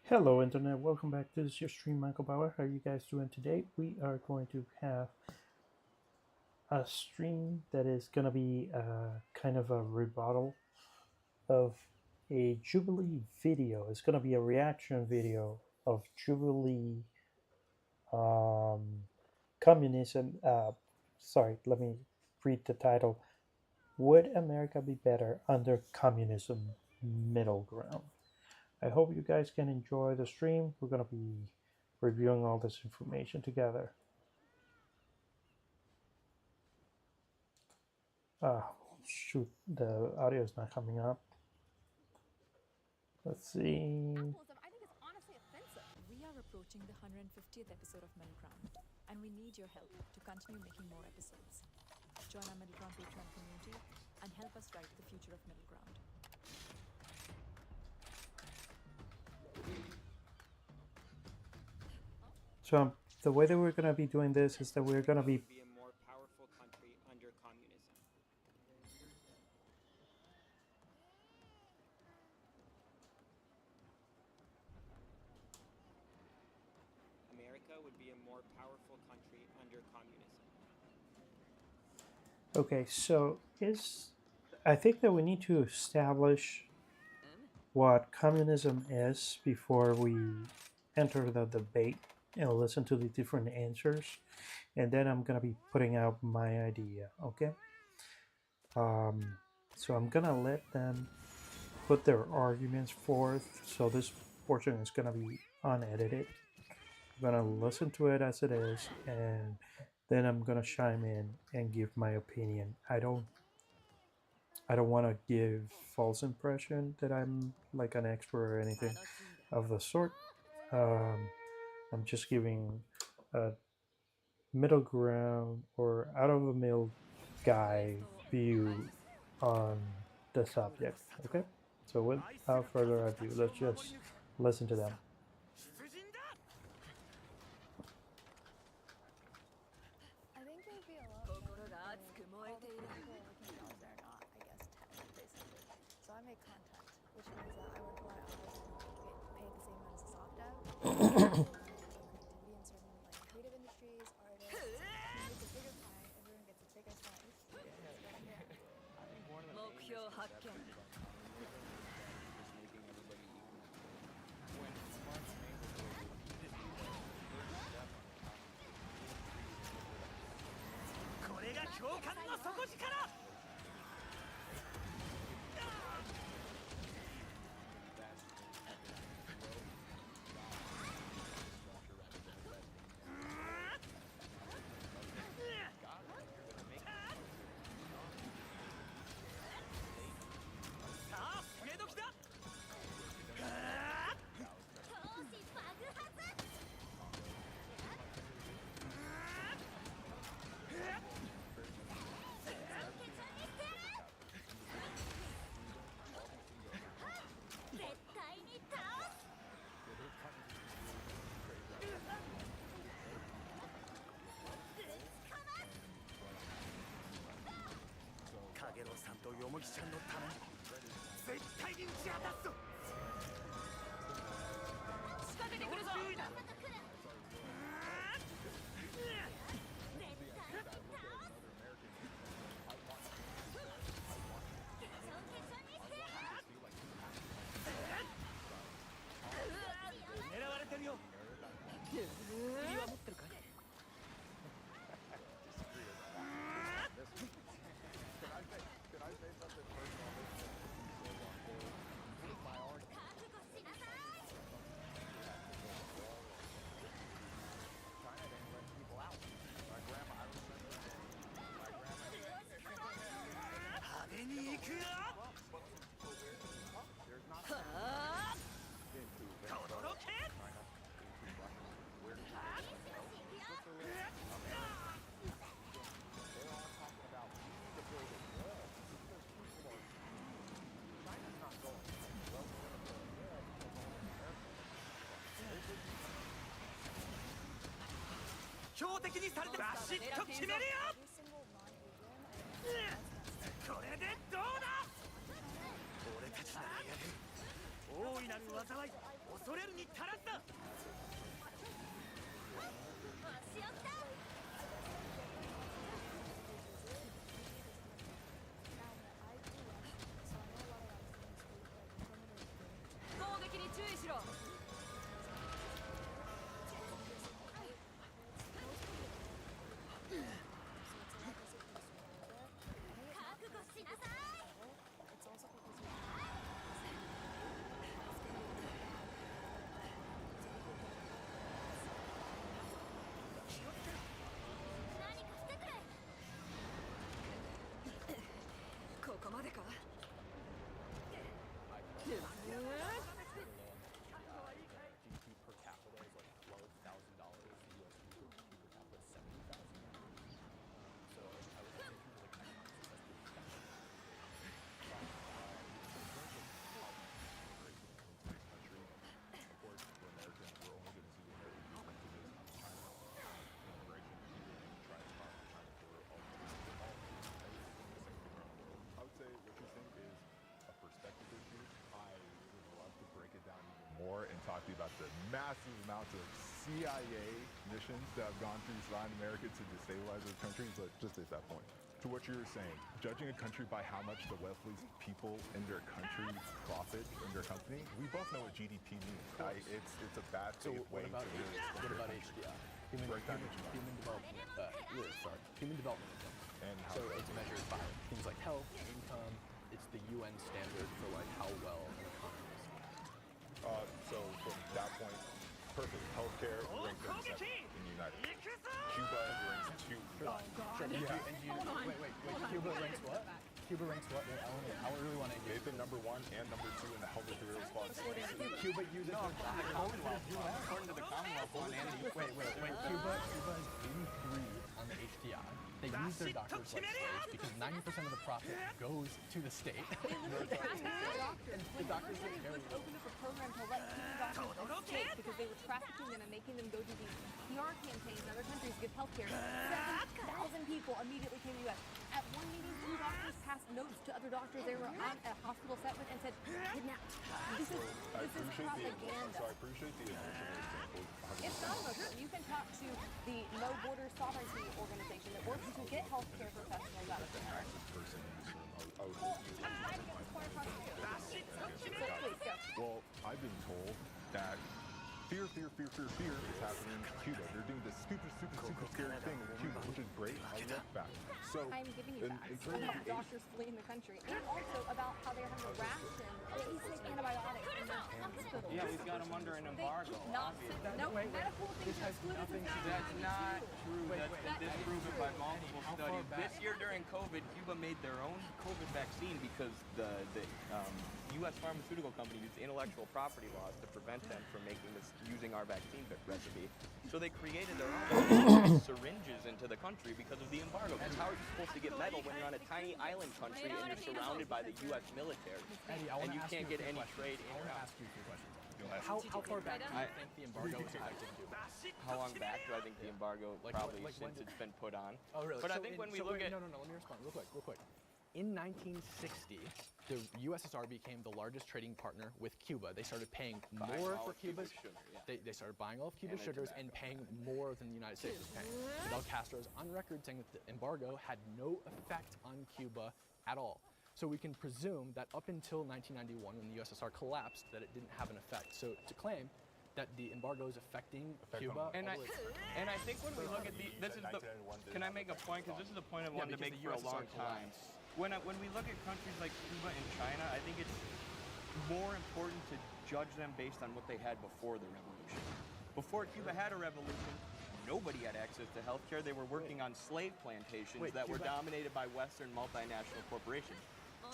Hello Internet, welcome back. This is your stream Manco Power. How are you guys doing today? We are going to have a stream that is going to be kind of a rebuttal of a Jubilee video. It's going to be a reaction video of Jubilee communism. Sorry, let me read the title. Would America be better under communism middle ground? I hope you guys can enjoy the stream. We're going to be reviewing all this information together. Shoot, the audio is not coming up. Let's see. I think it's honestly offensive. We are approaching the 150th episode of Middle Ground, and we need your help to continue making more episodes. Join our Middle Ground Patreon community and help us write the future of Middle Ground. So the way that we're going to be doing this is that we're going to be a more powerful country under communism. America would be a more powerful country under communism. okay. So I think that we need to establish what communism is before we enter the debate and listen to the different answers, and then I'm gonna be putting out my idea. Okay. So I'm gonna let them put their arguments forth. So this portion is gonna be unedited. I'm gonna listen to it as it is, and then I'm gonna chime in and give my opinion. I don't want to give false impression that I'm like an expert or anything of the sort. I'm just giving a middle ground or out of the middle guy view on the subject. Okay, so without further ado, let's just listen to them. I think there'd be a lot of all the people looking jobs that are not, I guess, tech, basically. So I make content, which means that I work a lot of hours and don't get paid the same amount as a soft dev. Creativity in certain like creative industries, artists. You make a bigger pie, everyone gets a bigger slice. I think one of the main misconceptions about communism is making everybody equal. When Marx and Engels were repeatedly the first step on the Every single non-Asian, I think that's not 大いなる災い恐れるに足らずだ。攻撃に注意しろ。ここまでか。GDP per capita is like $12,000. The US GDP per capita is $70,000. So I would say in terms of like economics, that's pretty expensive. But in terms of how immigration into this country, of course, we're Americans. We're only going to see the American perspectives on China. Immigration, people do try to talk to China for all everything, the same thing around the world. I would say what you're saying is a perspective issue. I would love to break it down even more and talk to you about the massive amounts of CIA missions that have gone through Latin America to destabilize those countries, but just at that point. To what you were saying, judging a country by how much the wealthiest people in their country profit in their company, we both know what GDP means. It's a bad faith way to really what about HDI? Human development. Human development index. And how So it's measured by things like health, income. It's the UN standard for like how well an economy is doing. So from that point, perfect. Healthcare ranks 37 in the United States. Cuba ranks 2. Sure. And wait. Cuba ranks what? Cuba ranks what? I really want to engage. They've been number 1 and number 2 in the health care response. Cuba uses According to the Commonwealth one, and Wait. Cuba is 83 on the HDI. They use their doctors like slaves because 90% of the profit goes to the state. The doctors opened up a program to let Cuban doctors escape because they were trafficking them and making them go to these PR campaigns in other countries to get health care. 7,000 people immediately came to the U.S. At one meeting, 2 doctors passed notes to other doctors they were on a hospital set with and said, kidnapped. This is propaganda. So I appreciate the emotional example. It's not emotional. You can talk to the No Border Sovereignty organization that works to get healthcare professionals out of there. Person in this room, I would I'm trying to get this point across to you. So please, go. Well, I've been told that fear is happening in Cuba. They're doing this super scary thing in Cuba, which is great. I love facts. So I'm giving you facts about doctors fleeing the country and also about how they're having to ration basic antibiotics in their hospitals. yeah, we've got them under an embargo. No, medical things are excluded from That's not true. That's That been is disproven true. by multiple studies. This year during COVID, Cuba made their own COVID vaccine because the U.S. pharmaceutical company used intellectual property laws to prevent them from using our vaccine recipe. So they created their own syringes into the country because of the embargo. Because how are you supposed to get metal when you're on a tiny island country and you're surrounded by the U.S. military? Eddie, And you can't get any trade in I or want to out. ask you a few questions. How far back do you think the embargo was affecting Cuba? How long back do I think the embargo? Like, Probably like when since did- it's been put on. Oh, really? But I So think when we so look wait, at no, let me respond real quick. In 1960, the USSR became the largest trading partner with Cuba. They started paying more all for of Cuba's Cuba's sugar, They started buying all of Cuba's And their sugars and paying more than the United States was paying. Fidel Castro is on record saying that the embargo had no effect on Cuba at all. So we can presume that up until 1991, when the USSR collapsed, that it didn't have an effect. So to claim that the embargo is affecting Cuba, And I think when we look at can I make a point? Because this is a point I wanted to make for a long time. When we look at countries like Cuba and China, I think it's more important to judge them based on what they had before the revolution. Before Cuba had a revolution, nobody had access to healthcare. They were working on slave plantations that were dominated by Western multinational corporations.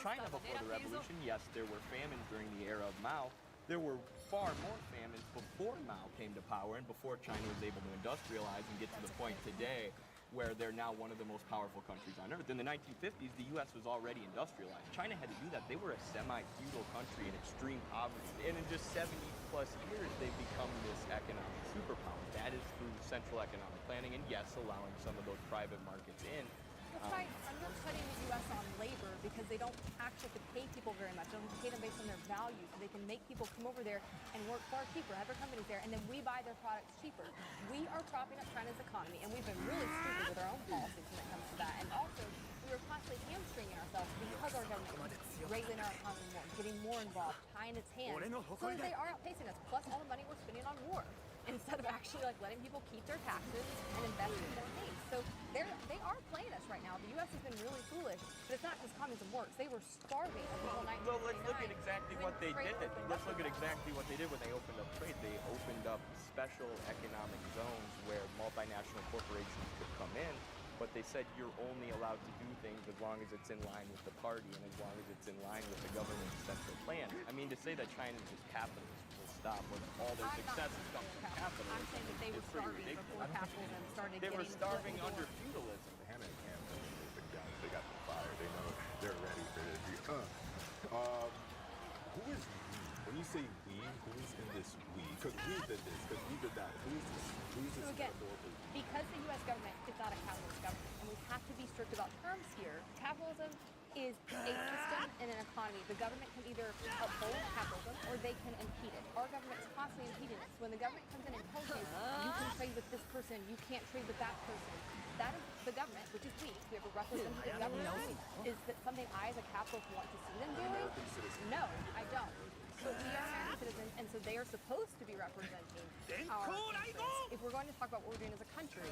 China before the revolution, yes, there were famines during the era of Mao. There were far more famines before Mao came to power and before China was able to industrialize and get to the point today where they're now one of the most powerful countries on earth. In the 1950s, the U.S. was already industrialized. China had to do that. They were a semi-feudal country in extreme poverty. And in just 70-plus years, they've become this economic superpower. That is through central economic planning and, yes, allowing some of those private markets in. By undercutting the U.S. on labor because they don't actually have to pay people very much. They don't pay them based on their value, so they can make people come over there and work far cheaper, have their companies there, and then we buy their products cheaper. We are propping up China's economy, and we've been really stupid with our own policies when it comes to that. And also, we were constantly hamstringing ourselves because our government is regulating our economy more, getting more involved, tying its hands, so that they are outpacing us, plus all the money we're spending on war, instead of actually like letting people keep their taxes and invest in more things. So they are playing us right now. The U.S. has been really foolish, but it's not because communism works. They were starving until 1929. Well, let's look at exactly what they did. Let's look at exactly what they did when they opened up trade. They opened up special economic zones where multinational corporations could come in, but they said you're only allowed to do things as long as it's in line with the party and as long as it's in line with the government's central plan. I mean, to say that China's just capitalist will stop when all their successes come from capitalism. I'm saying that they were starving before capitalism started. They were starving under feudalism. Hannah and Cam know the guns. They got the fire. They know they're ready for this. Who is we? When you say we, who's in this we? Because we did this. Because we did that. Who's this? Who's this? So again, because the U.S. government is not a capitalist government, and we have to be strict about terms here, capitalism is a system and an economy. The government can either uphold capitalism or they can impede it. Our government is constantly impeding us. When the government comes in and tells you, you can trade with this person, you can't trade with that person, that is the government, which is we have a representative government, is that something I as a capitalist want to see them doing? No, I don't. So we are American citizens, and so they are supposed to be representing our interests. If we're going to talk about what we're doing as a country,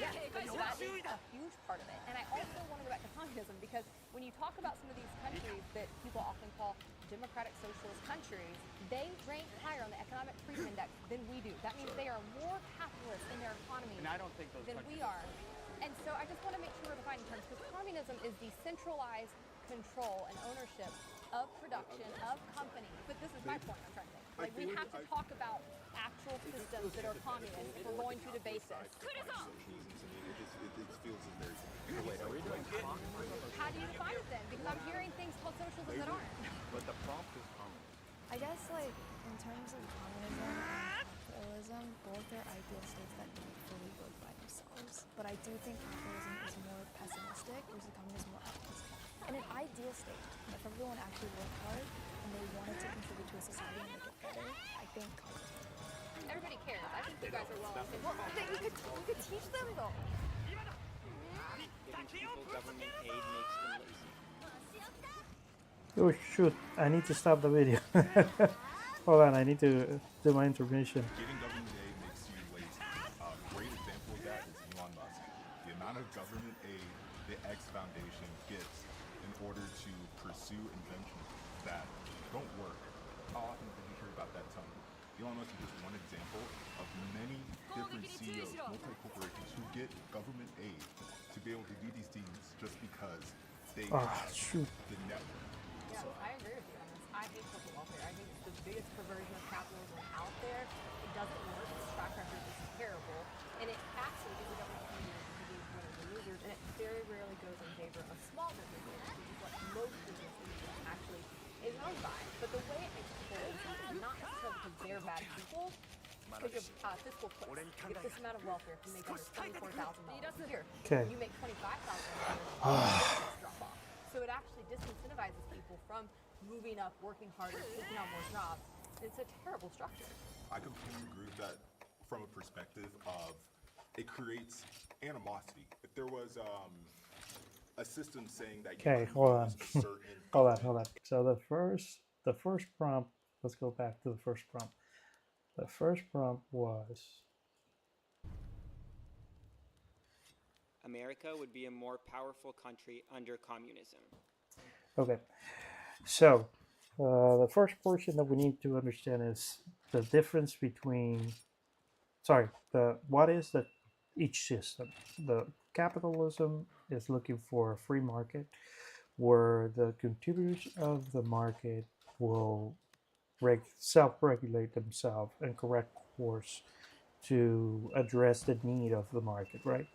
yes, that is a huge part of it. And I also want to go back to communism, because when you talk about some of these countries that people often call democratic socialist countries, they rank higher on the economic freedom index than we do. That means they are more capitalist in their economy And I don't think those than countries we are. And so I just want to make sure we're defining terms, because communism is the centralized control and ownership of production, of companies. But this is my point I'm trying to make. Like, we have to talk about actual systems that are communist if we're going to debate this. It feels as very. Wait, are we doing How do you define it then? Because I'm hearing things called socialism that aren't. But the prompt is communism. I guess, like, in terms of communism and capitalism, both are ideal states that don't fully work by themselves. But I do think capitalism is more pessimistic versus communism more optimistic. In an ideal state, if everyone actually worked hard and they wanted to contribute to a society and make it better, I think communism. Everybody cares. I think you guys are well intentioned. You could teach them though. Giving people government aid makes them lazy. Oh shoot, I need to stop the video. Hold on, I need to do my intermission. Getting government aid makes you lazy. A great example of that is Elon Musk. The amount of government aid the X Foundation gets in order to pursue inventions that don't work. How often have you heard about that term? Elon Musk is just one example of many different CEOs, multi-corporations who get government aid to be able to do these things just because they have Shoot. the network. Yeah, I agree with you on this. I hate social welfare. I think it's the biggest perversion of capitalism out there. It doesn't work. Its track record is terrible. And it actually gives the government money to do winners and losers. And it very rarely goes in favor of small businesses, which is what most businesses actually is owned by. But the way it makes people lazy is not necessarily because they're bad people. Because of fiscal cliffs. You get this amount of welfare if you make under $24,000 a year. Okay. You make $25,000 drop off. So it actually disincentivizes people from moving up, working harder, taking on more jobs. It's a terrible structure. I completely agree with that from a perspective of it creates animosity. If there was a system saying that Okay, you hold on. use certain Hold on. So the first prompt, let's go back to the first prompt. The first prompt was America would be a more powerful country under communism. okay. So the first portion that we need to understand is the difference between what is each system. The capitalism is looking for a free market where the contributors of the market will self-regulate themselves and correct course to address the need of the market, right?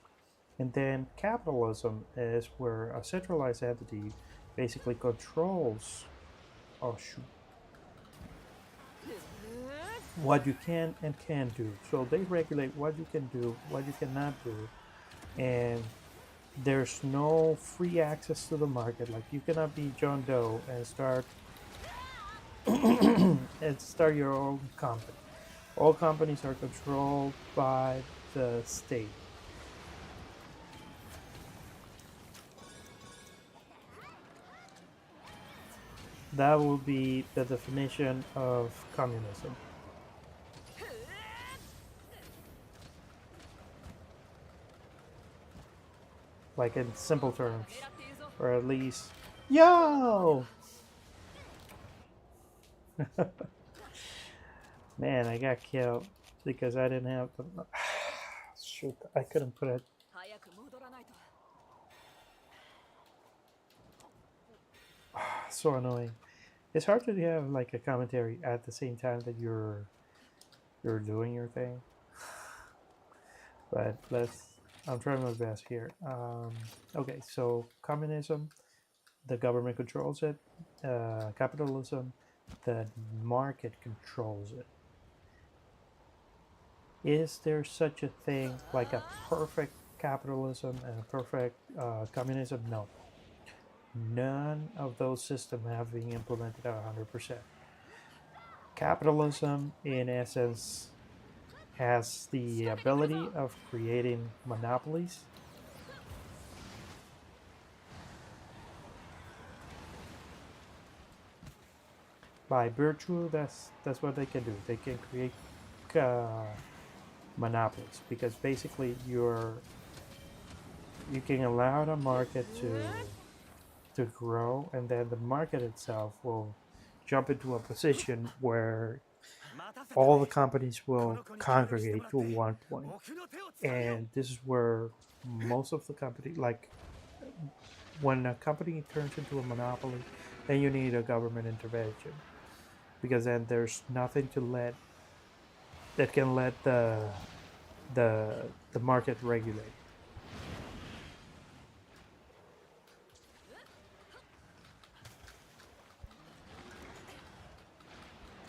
And then capitalism is where a centralized entity basically controls what you can and can't do. So they regulate what you can do, what you cannot do, and there's no free access to the market. Like you cannot be John Doe and start your own company. All companies are controlled by the state. That will be the definition of communism. Like in simple terms, or at least, yo! Man, I got killed because I didn't have the. Shoot, I couldn't put it. So annoying. It's hard to have like a commentary at the same time that you're doing your thing. But I'm trying my best here. Okay, so communism, the government controls it. Capitalism, the market controls it. Is there such a thing like a perfect capitalism and a perfect communism? No. None of those systems have been implemented at 100%. Capitalism, in essence, has the ability of creating monopolies. By virtue, that's what they can do. They can create monopolies because basically you can allow the market to grow, and then the market itself will jump into a position where all the companies will congregate to one point, and this is where most of the company, like when a company turns into a monopoly, then you need a government intervention because then there's nothing to let that can let the market regulate.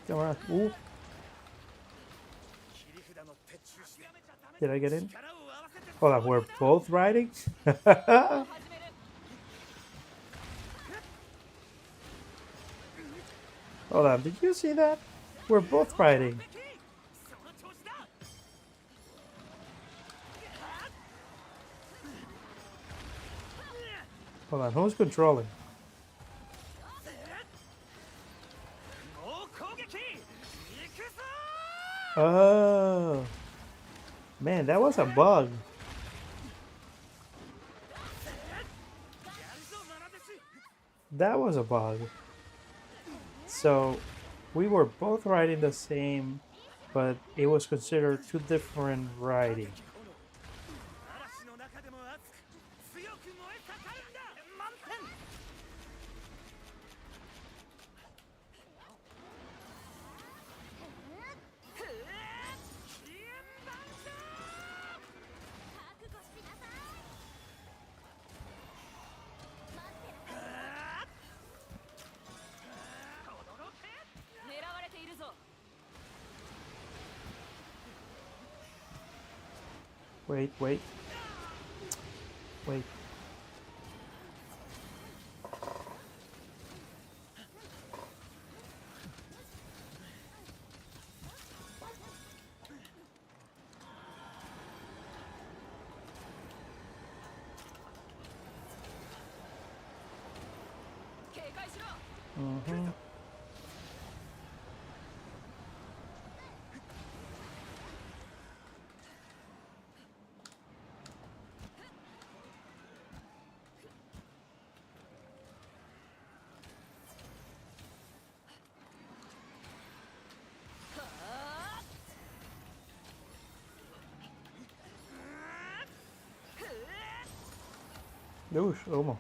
Come on. Ooh. Did I get in? Hold on, we're both riding? Hold on, did you see that? We're both riding. Hold on, who's controlling? Oh. Man, that was a bug. That was a bug. So, we were both riding the same, but it was considered two different riding. Wait. Wait. Mm-hmm. Oosh, almost.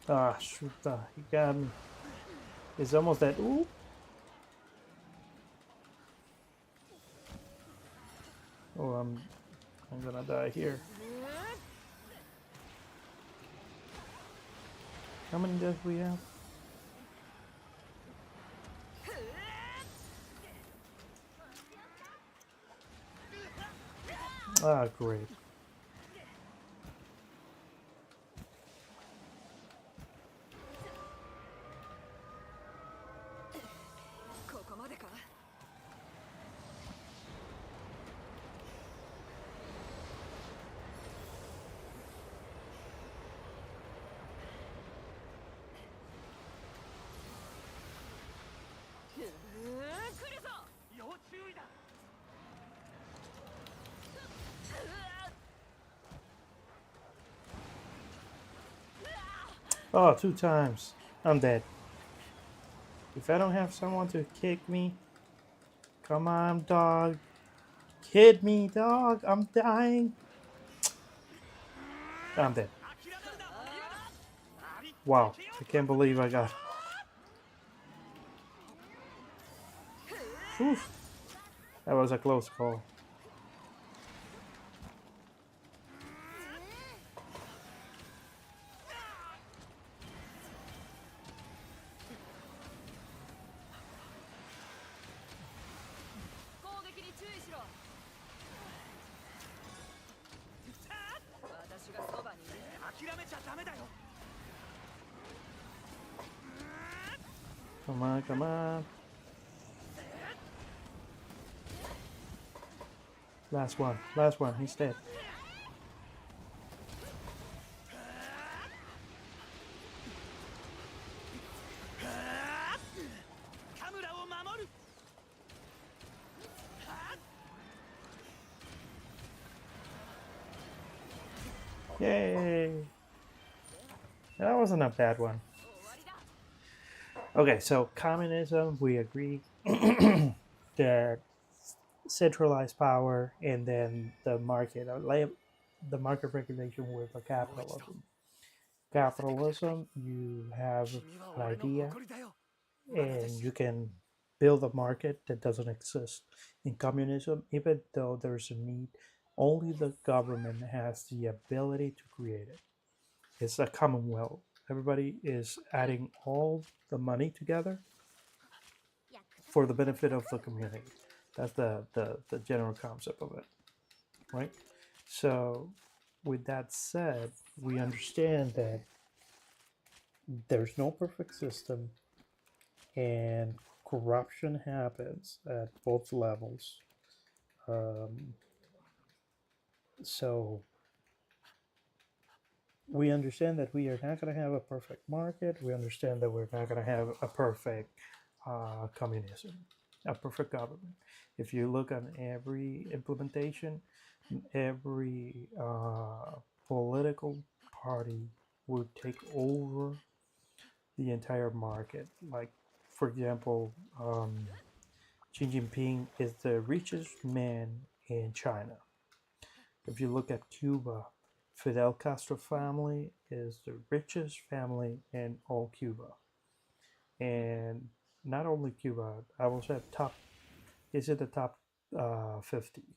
Ah, shoot, he got me. It's almost that. Ooh. Oh, I'm gonna die here. How many does we have? Ah, great. Oh, 2 times. I'm dead. If I don't have someone to kick me, come on, dog. Hit me, dog. I'm dying. I'm dead. Wow, I can't believe I got. Oof. That was a close call. Come on, come on. Last one, he's dead. Yay! That wasn't a bad one. Okay, so communism, we agree that centralized power and then the market, the market regulation with the capitalism. Capitalism, you have an idea and you can build a market that doesn't exist. In communism, even though there's a need, only the government has the ability to create it. It's a commonwealth. Everybody is adding all the money together for the benefit of the community. That's the general concept of it, right? So, with that said, we understand that there's no perfect system and corruption happens at both levels. Um, so, we understand that we are not going to have a perfect market. We understand that we're not going to have a perfect communism, a perfect government. If you look on every implementation, every political party would take over the entire market. Like, for example, Xi Jinping is the richest man in China. If you look at Cuba, Fidel Castro family is the richest family in all Cuba. And not only Cuba, I will say top, is in the top 50.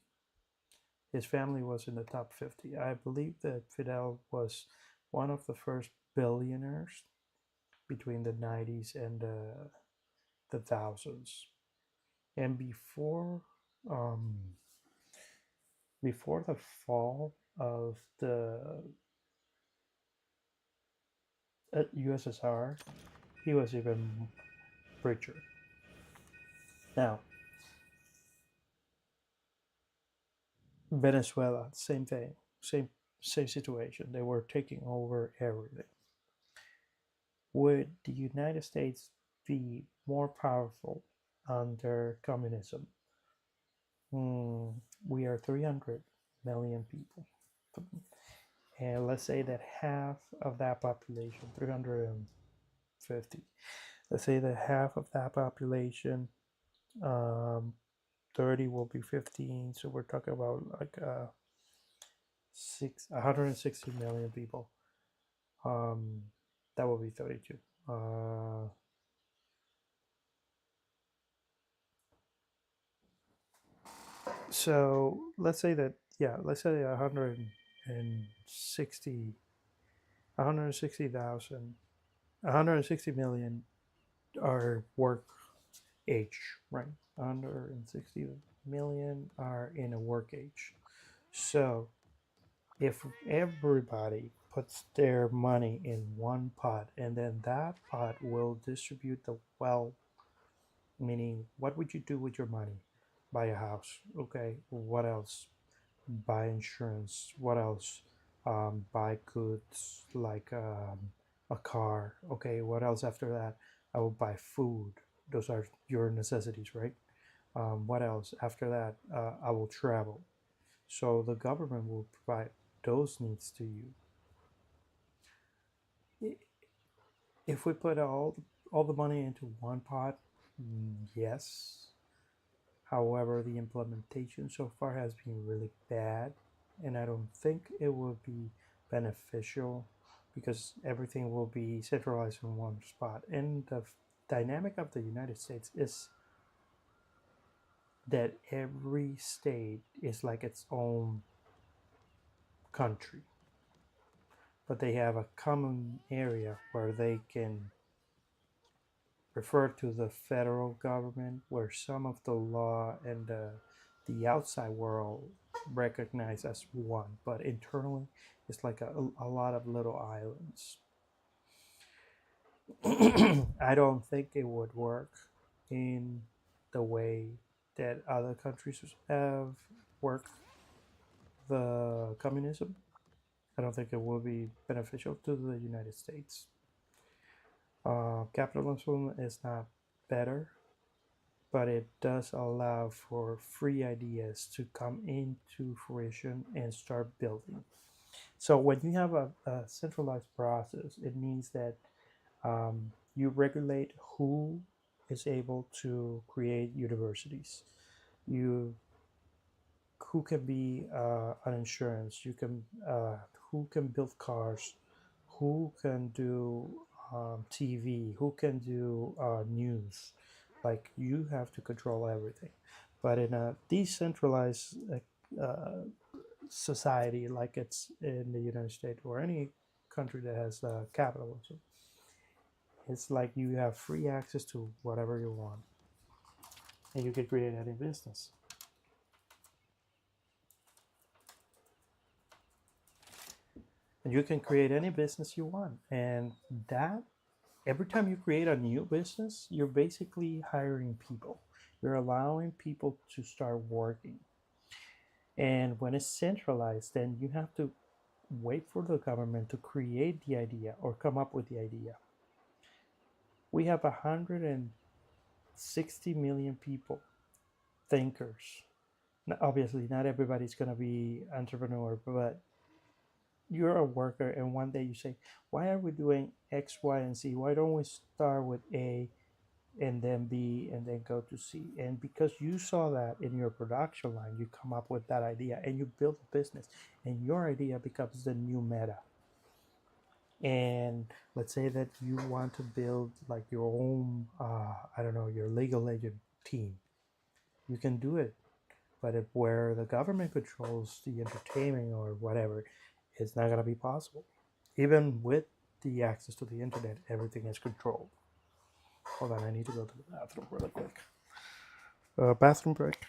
His family was in the top 50. I believe that Fidel was one of the first billionaires between the 90s and the thousands. And um, before the fall of the USSR, he was even richer. Now, Venezuela, same thing, same situation. They were taking over everything. Would the United States be more powerful under communism? We are 300 million people. And let's say that half of that population, 350, let's say that half of that population, 30 will be 15. So we're talking about like 160 million people. That will be 32. So let's say that, yeah, let's say 160,000 160 million are work age, right? 160 million are in a work age. So if everybody puts their money in one pot and then that pot will distribute the wealth, meaning what would you do with your money? Buy a house. Okay. What else? Buy insurance. What else? Buy goods like a car. Okay. What else after that? I will buy food. Those are your necessities, right? What else after that? I will travel. So the government will provide those needs to you. If we put all the money into one pot, yes. However, the implementation so far has been really bad, and I don't think it will be beneficial because everything will be centralized in one spot. And the dynamic of the United States is that every state is like its own country, but they have a common area where they can refer to the federal government, where some of the law and the outside world recognize as one, but internally it's like a lot of little islands. I don't think it would work in the way that other countries have worked the communism. I don't think it will be beneficial to the United States. Capitalism is not better, but it does allow for free ideas to come into fruition and start building. So when you have a centralized process, it means that you regulate who is able to create universities. You who can be an insurance. You can who can build cars. Who can do TV? Who can do news? Like you have to control everything. But in a decentralized society, like it's in the United States or any country that has capitalism, it's like you have free access to whatever you want, and you can create any business. And you can create any business you want, and that every time you create a new business, you're basically hiring people. You're allowing people to start working. And when it's centralized, then you have to wait for the government to create the idea or come up with the idea. We have 160 million people, thinkers. Now, obviously, not everybody's going to be entrepreneur, but you're a worker, and one day you say, why are we doing X, Y, and Z? Why don't we start with A and then B and then go to C? And because you saw that in your production line, you come up with that idea and you build a business, and your idea becomes the new meta. And let's say that you want to build like your own, I don't know, your League of Legends team. You can do it, but if where the government controls the entertainment or whatever, it's not gonna be possible. Even with the access to the internet, everything is controlled. Hold on, I need to go to the bathroom really quick. Bathroom break.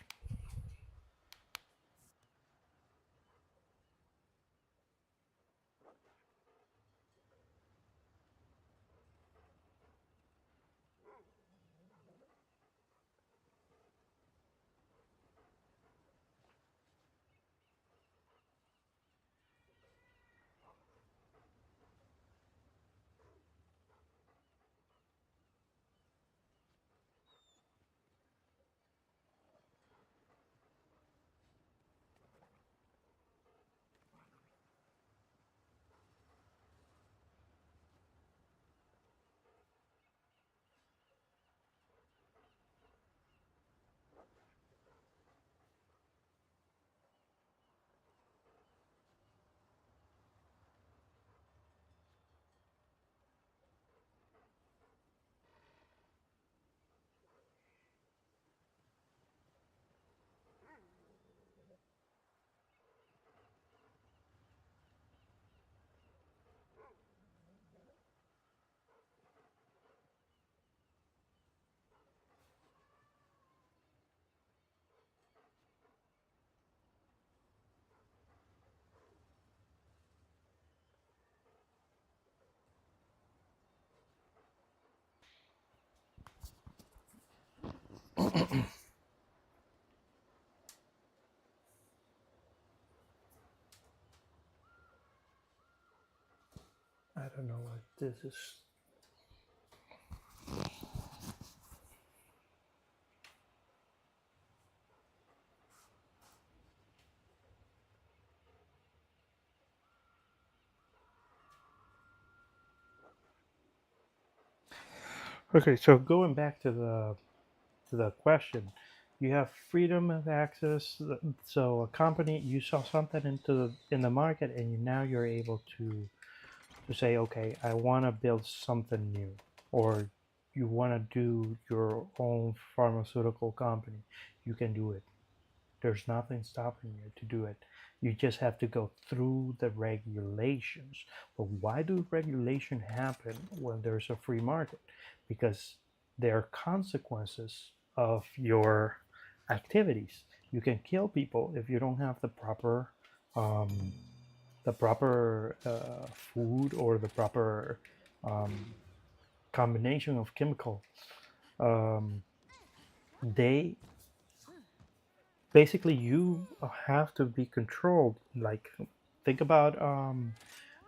I don't know what this is. Okay, so going back to the question, you have freedom of access. So a company, you saw something in the market, and now you're able to say, okay, I want to build something new, or you want to do your own pharmaceutical company. You can do it. There's nothing stopping you to do it. You just have to go through the regulations. But why do regulation happen when there's a free market? Because there are consequences of your activities. You can kill people if you don't have um, the proper food or the proper um, combination of chemicals. Um, they basically you have to be controlled. Like think about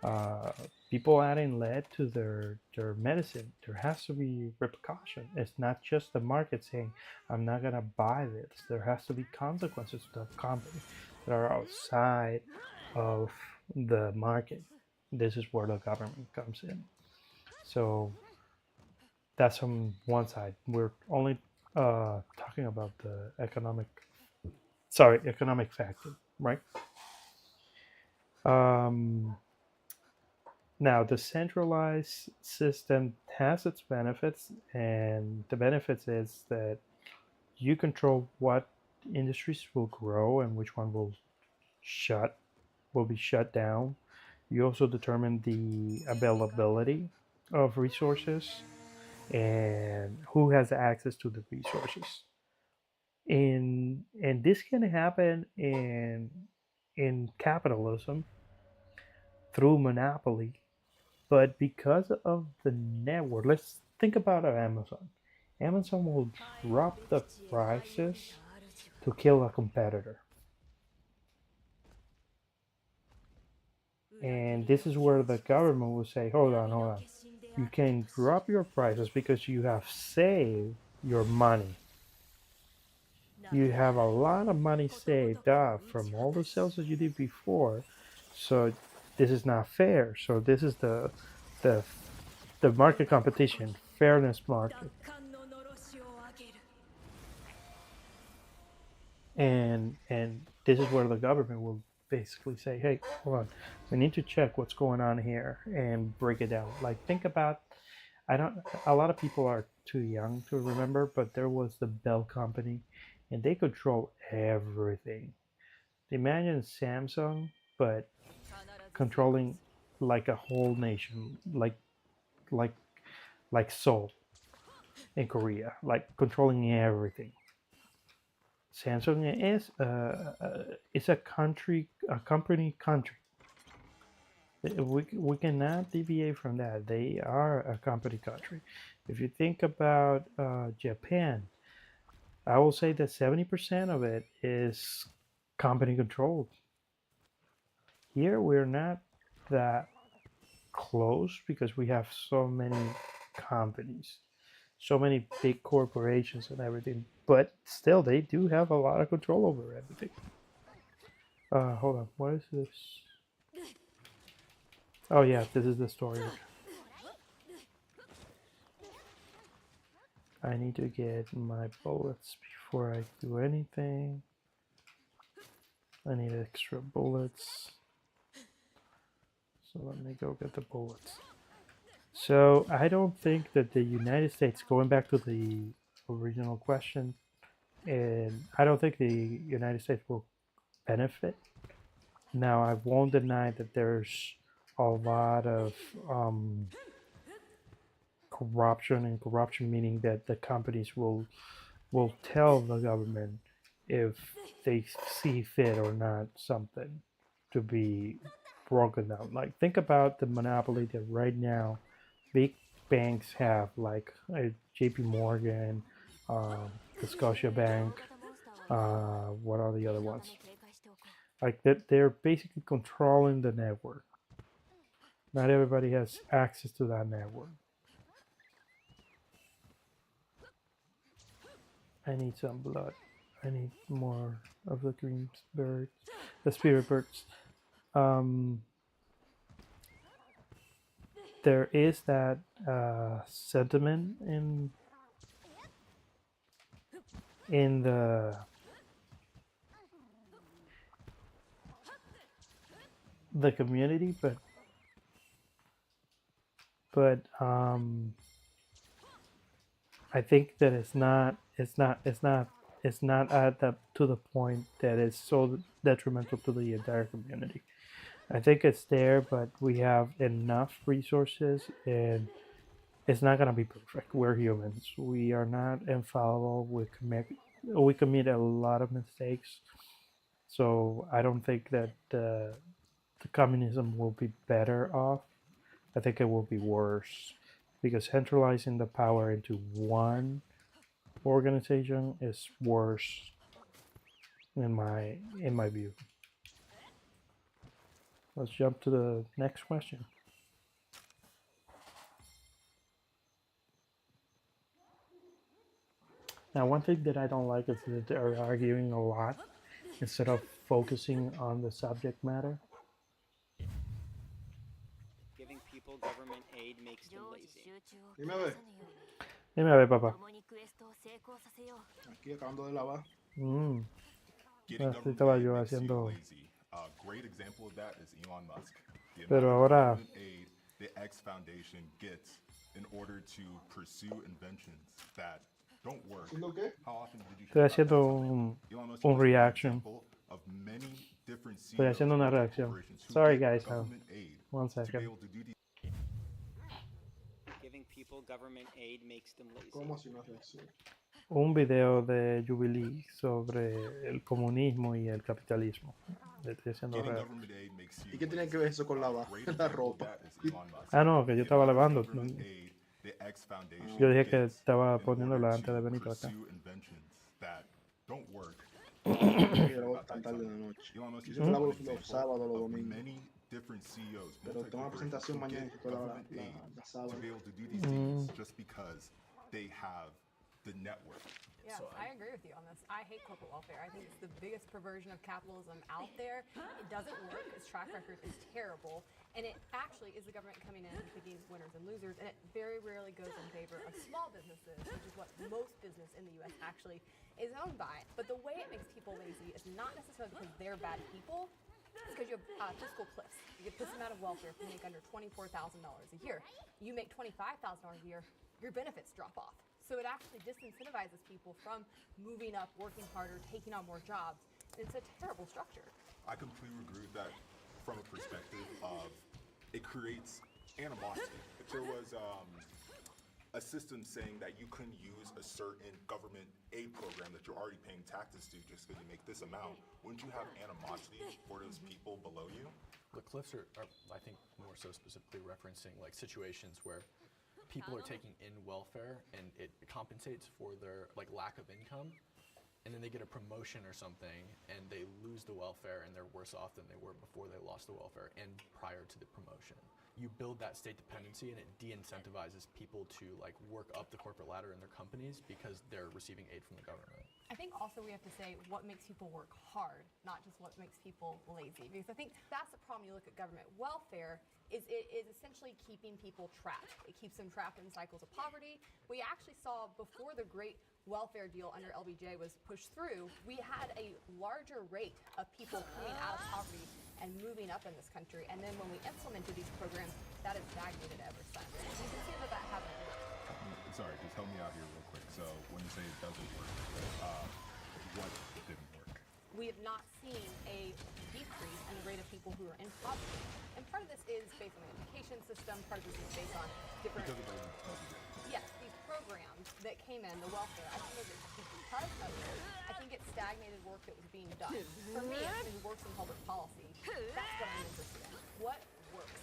uh, people adding lead to their medicine. There has to be repercussion. It's not just the market saying I'm not gonna buy this. There has to be consequences to the company that are outside of the market. This is where the government comes in. So that's on one side. We're only talking about the economic factor, right? Um, Now, the centralized system has its benefits, and the benefits is that you control what industries will grow and which one will be shut down. You also determine the availability of resources and who has access to the resources. And this can happen in capitalism through monopoly. But because of the network, let's think about Amazon. Amazon will drop the prices to kill a competitor. And this is where the government will say, hold on, hold on. You can drop your prices because you have saved your money. You have a lot of money saved up from all the sales that you did before. So this is not fair. So this is the the market competition, fairness market. And this is where the government will basically say, hey, hold on, we need to check what's going on here and break it down. Like think about, I don't, a lot of people are too young to remember, but there was the Bell Company, and they control everything. Imagine Samsung, but controlling like a whole nation, like like Seoul in Korea, like controlling everything. Samsung is a company country. We cannot deviate from that. They are a company country. If you think about Japan, I will say that 70% of it is company controlled. Here we're not that close because we have so many companies, so many big corporations and everything. But still, they do have a lot of control over everything. Hold on. What is this? Oh yeah, this is the story. I need to get my bullets before I do anything. I need extra bullets. So let me go get the bullets. So I don't think that the United States, going back to the original question, and I don't think the United States will benefit. Now, I won't deny that there's a lot of corruption, and corruption meaning that the companies will tell the government if they see fit or not something to be broken down. Like think about the monopoly that right now big banks have, like JP Morgan, the Scotia Bank. What are the other ones? Like that, they're basically controlling the network. Not everybody has access to that network. I need some blood. I need more of the green birds, the spirit birds. There is that sentiment in the community, but I think that it's not at that to the point that it's so detrimental to the entire community. I think it's there, but we have enough resources, and it's not gonna be perfect. We're humans. We are not infallible. We commit a lot of mistakes. So I don't think that the communism will be better off. I think it will be worse, because centralizing the power into one organization is worse in my view. Let's jump to the next question. Now, one thing that I don't like is that they're arguing a lot instead of focusing on the subject matter. Giving people government aid makes them lazy. Dime a ver, Dime a ver, papá. aquí acabando de lavar. Getting Así government estaba aid yo makes you haciendo. lazy. A great example of that is Elon Musk. The Pero amount of ahora government aid the X Foundation gets in order to pursue inventions that don't work. ¿Haciendo qué? How often did you estoy hear haciendo about that subject? Elon Musk un was one reaction. example of many different Estoy CEOs haciendo una of reacción. corporations who Sorry, get guys. government aid One to be second. able to do these. Giving people government aid makes them lazy. ¿Cómo así una reacción? Un video de Jubilee sobre el comunismo y el capitalismo. Le estoy haciendo Getting reacción. government aid makes you ¿Y qué tiene lazy. que ver eso con A lavar great la example of ropa? that is Elon Musk. Ah, no, que yo The estaba amount of lavando. government aid the X Foundation Yo dije que gets estaba in poniéndola order antes de to venir para acá. pursue inventions that don't work. Yo lavo tan tarde de la noche. Elon Musk Yo is siempre just lavo one los example sábados, los of domingos. many different CEOs, Pero tengo una multi-corporations presentación who mañana y get estoy lavando government aid la to sábado. be able to do these things just because they have the network. Yes, I agree with you on this. I hate corporate welfare. I think it's the biggest perversion of capitalism out there. It doesn't work. Its track record is terrible. And it actually is the government coming in and picking winners and losers. And it very rarely goes in favor of small businesses, which is what most business in the U.S. actually is owned by. But the way it makes people lazy is not necessarily because they're bad people. It's because you have fiscal cliffs. You get this amount of welfare if you make under $24,000 a year. You make $25,000 a year, your benefits drop off. So it actually disincentivizes people from moving up, working harder, taking on more jobs. It's a terrible structure. I completely agree with that from a perspective of it creates animosity. If there was a system saying that you couldn't use a certain government aid program that you're already paying taxes to just because you make this amount, wouldn't you have animosity for those people below you? The cliffs are, I think, more so specifically referencing like situations where people are taking in welfare and it compensates for their like lack of income, and then they get a promotion or something and they lose the welfare and they're worse off than they were before they lost the welfare and prior to the promotion. You build that state dependency and it de-incentivizes people to like work up the corporate ladder in their companies because they're receiving aid from the government. I think also we have to say what makes people work hard, not just what makes people lazy. Because I think that's the problem. You look at government welfare, it is essentially keeping people trapped. It keeps them trapped in cycles of poverty. We actually saw before the great welfare deal under LBJ was pushed through, we had a larger rate of people coming out of poverty and moving up in this country. And then when we implemented these programs, that has stagnated ever since. You can see that hasn't worked. Sorry, just help me out here real quick. So when you say it doesn't work, what didn't work? We have not seen a decrease in the rate of people who are in poverty. And part of this is based on the education system, part of this is based on different... Because of those Yes, these programs that came in, the welfare, I think because of it, I think it stagnated work that was being done. For me, as someone who works in public policy, that's what I'm interested in. What works?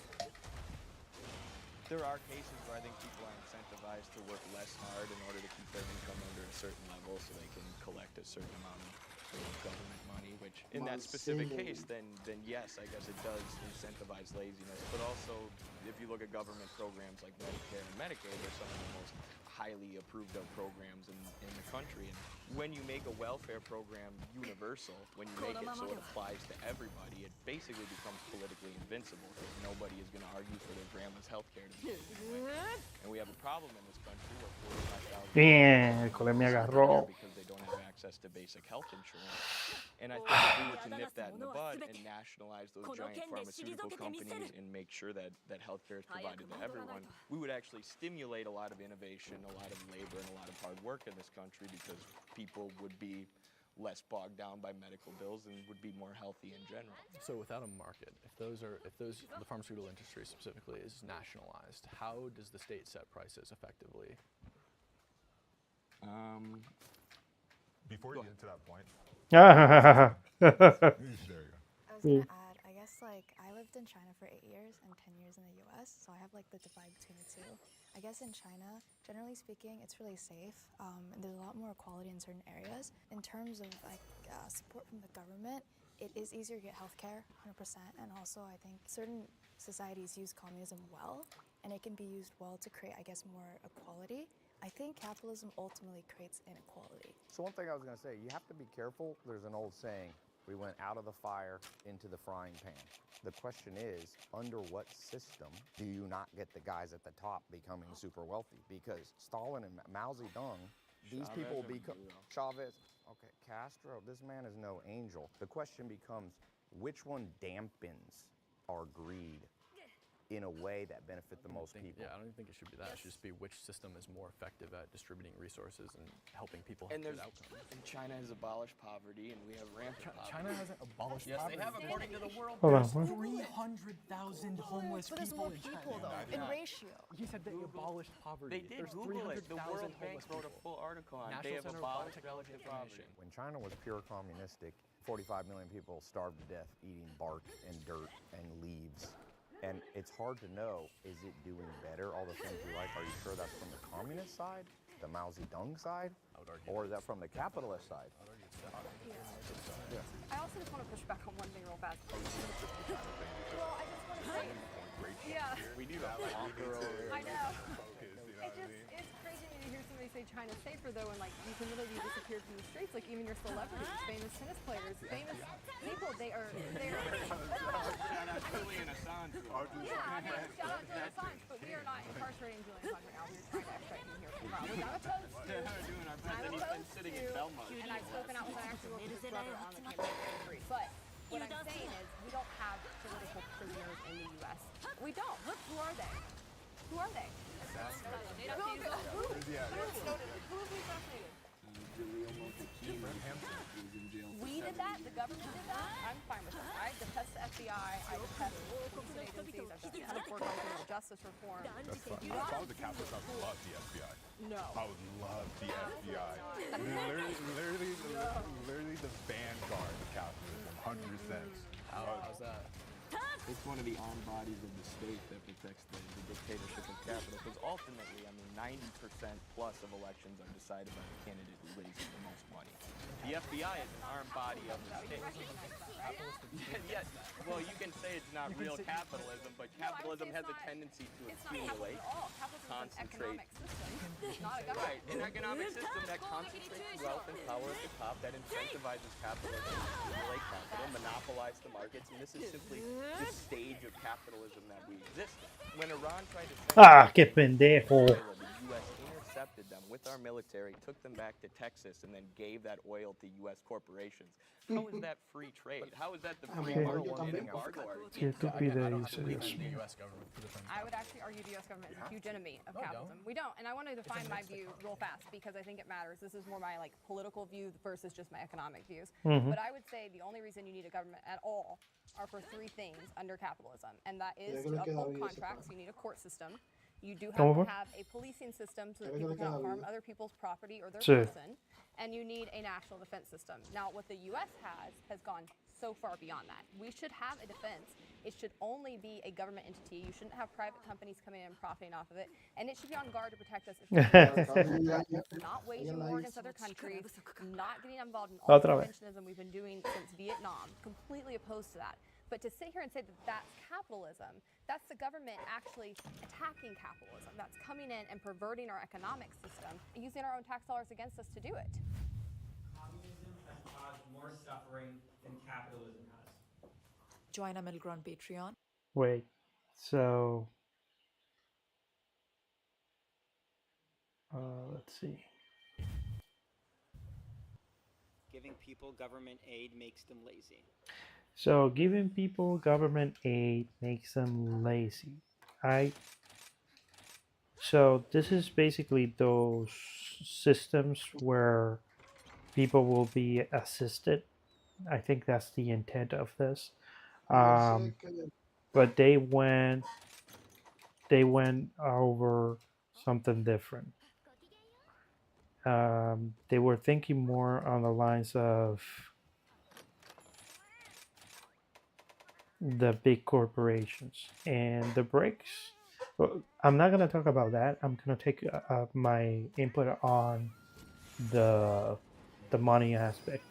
there are cases where I think people are incentivized to work less hard in order to keep their income under a certain level so they can collect a certain amount of government money, which in that specific case, then yes, I guess it does incentivize laziness. But also, if you look at government programs like Medicare and Medicaid, they're some of the most highly approved of programs in the country. And when you make a welfare program universal, when you make it so it applies to everybody, it basically becomes politically invincible because nobody is going to argue for their grandma's health care to be taken away. And we have a problem in this country where 45,000 Miércoles, me agarró. because they don't have access to basic health insurance. And I think if we were to nip that in the bud and nationalize those giant pharmaceutical companies and make sure that healthcare is provided to everyone, we would actually stimulate a lot of innovation, a lot of labor, and a lot of hard work in this country because people would be less bogged down by medical bills and would be more healthy in general. So without a market, if the pharmaceutical industry specifically is nationalized, how does the state set prices effectively? Before you get to that point, Ah, there you go. I was gonna add, I guess like I lived in China for 8 years and 10 years in the US, so I have like the divide between the two. I guess in China, generally speaking, it's really safe. And there's a lot more equality in certain areas. In terms of like support from the government, it is easier to get healthcare, 100%. And also, I think certain societies use communism well, and it can be used well to create, I guess, more equality. I think capitalism ultimately creates inequality. So one thing I was going to say, you have to be careful. There's an old saying, we went out of the fire into the frying pan. The question is, under what system do you not get the guys at the top becoming super wealthy? Because Stalin and Mao Zedong, these people become Chavez. Okay, Castro, this man is no angel. The question becomes, which one dampens our greed in a way that benefit the most people? Yeah, I don't even think it should be that. It should just be which system is more effective at distributing resources and helping people have good outcomes. And China has abolished poverty, and we have rampant poverty. China hasn't abolished Yes, poverty. they have, according to the World Hold on, Bank. what? 300,000 homeless But there's people more in people China. though, in ratio. He said they abolished poverty. They did. There's Google it. The 300,000 World Bank homeless wrote a people. full article on it. They have National Center of abolished Biotechnology relative poverty. Information. When China was pure communistic, 45 million people starved to death eating bark and dirt and leaves. And it's hard to know, is it doing better, all the things we like? Are you sure that's from the communist side, the Mao Zedong side, or is that from the capitalist side? I also just want to push back on one thing real fast. Well, I just want to say, yeah, We need a blocker over I know. Focus, you know what I mean? It's crazy to hear somebody say China's safer though, and like you can literally be disappeared from the streets. Like even your celebrities, famous tennis players, famous people, they're. Shout out Julian Assange. Yeah, I mean, shout out Julian Assange, but we are not incarcerating Julian Assange right now. We're trying to extradite him here from Iran, which I'm opposed to. We're doing our best, and he's been sitting in Belmont. And I've spoken out with my actual work with his brother on the campaign of free. But what I'm saying is, we don't have political prisoners in the U.S. We don't. Who are they? Who are they? Who have we assassinated? We did that? The government did that? I'm fine with that. I detest the FBI. I detest police agencies. I detest support on criminal justice reform. That's fun. If I was a capitalist, I would love the FBI. No. I would love the FBI. Literally the vanguard of capitalism, 100%. How's that? It's one of the armed bodies of the state that protects the dictatorship of capital. Because ultimately, I mean, 90% plus of elections are decided by the candidate who raises the most money. The FBI is an armed body of the state. Yes. Well, you can say it's not real capitalism, but capitalism has a tendency to accumulate, concentrate. It's not a government. Right, an economic system that concentrates wealth and power at the top, that incentivizes capitalism to accumulate capital, monopolize the markets, and this is simply the stage of capitalism that we exist in. When Iran tried to qué pendejo. the U.S. intercepted them with our military, took them back to Texas, and then gave that oil to U.S. corporations. How is that free trade? How is that the free market and embargo? Qué estupidez es. The U.S. government for the time. I would actually argue the U.S. government is a huge enemy of capitalism. We don't, and I want to define my view real fast because I think it matters. This is more my like political view versus just my economic views. But I would say the only reason you need a government at all are for three things under capitalism, and that is to uphold contracts. You need a court system. You do have ¿Cómo to fue? have a policing system so that people cannot harm other people's property or their Sí. person, and you need a national defense system. Now, what the U.S. has gone so far beyond that. We should have a defense. It should only be a government entity. You shouldn't have private companies coming in and profiting off of it, and it should be on guard to protect us if we not waging war against other countries, not getting involved in all the Otra vez. interventionism we've been doing since Vietnam. Completely opposed to that. But to sit here and say that that's capitalism, that's the government actually attacking capitalism. That's coming in and perverting our economic system and using our own tax dollars against us to do it. Communism has caused more suffering than capitalism has. Join our Middle Ground Patreon. Wait. So. Let's see. Giving people government aid makes them lazy. So giving people government aid makes them lazy. So this is basically those systems where people will be assisted. I think that's the intent of this. But they went over something different. They were thinking more on the lines of the big corporations and the breaks. Well, I'm not going to talk about that. I'm going to take my input on the money aspect.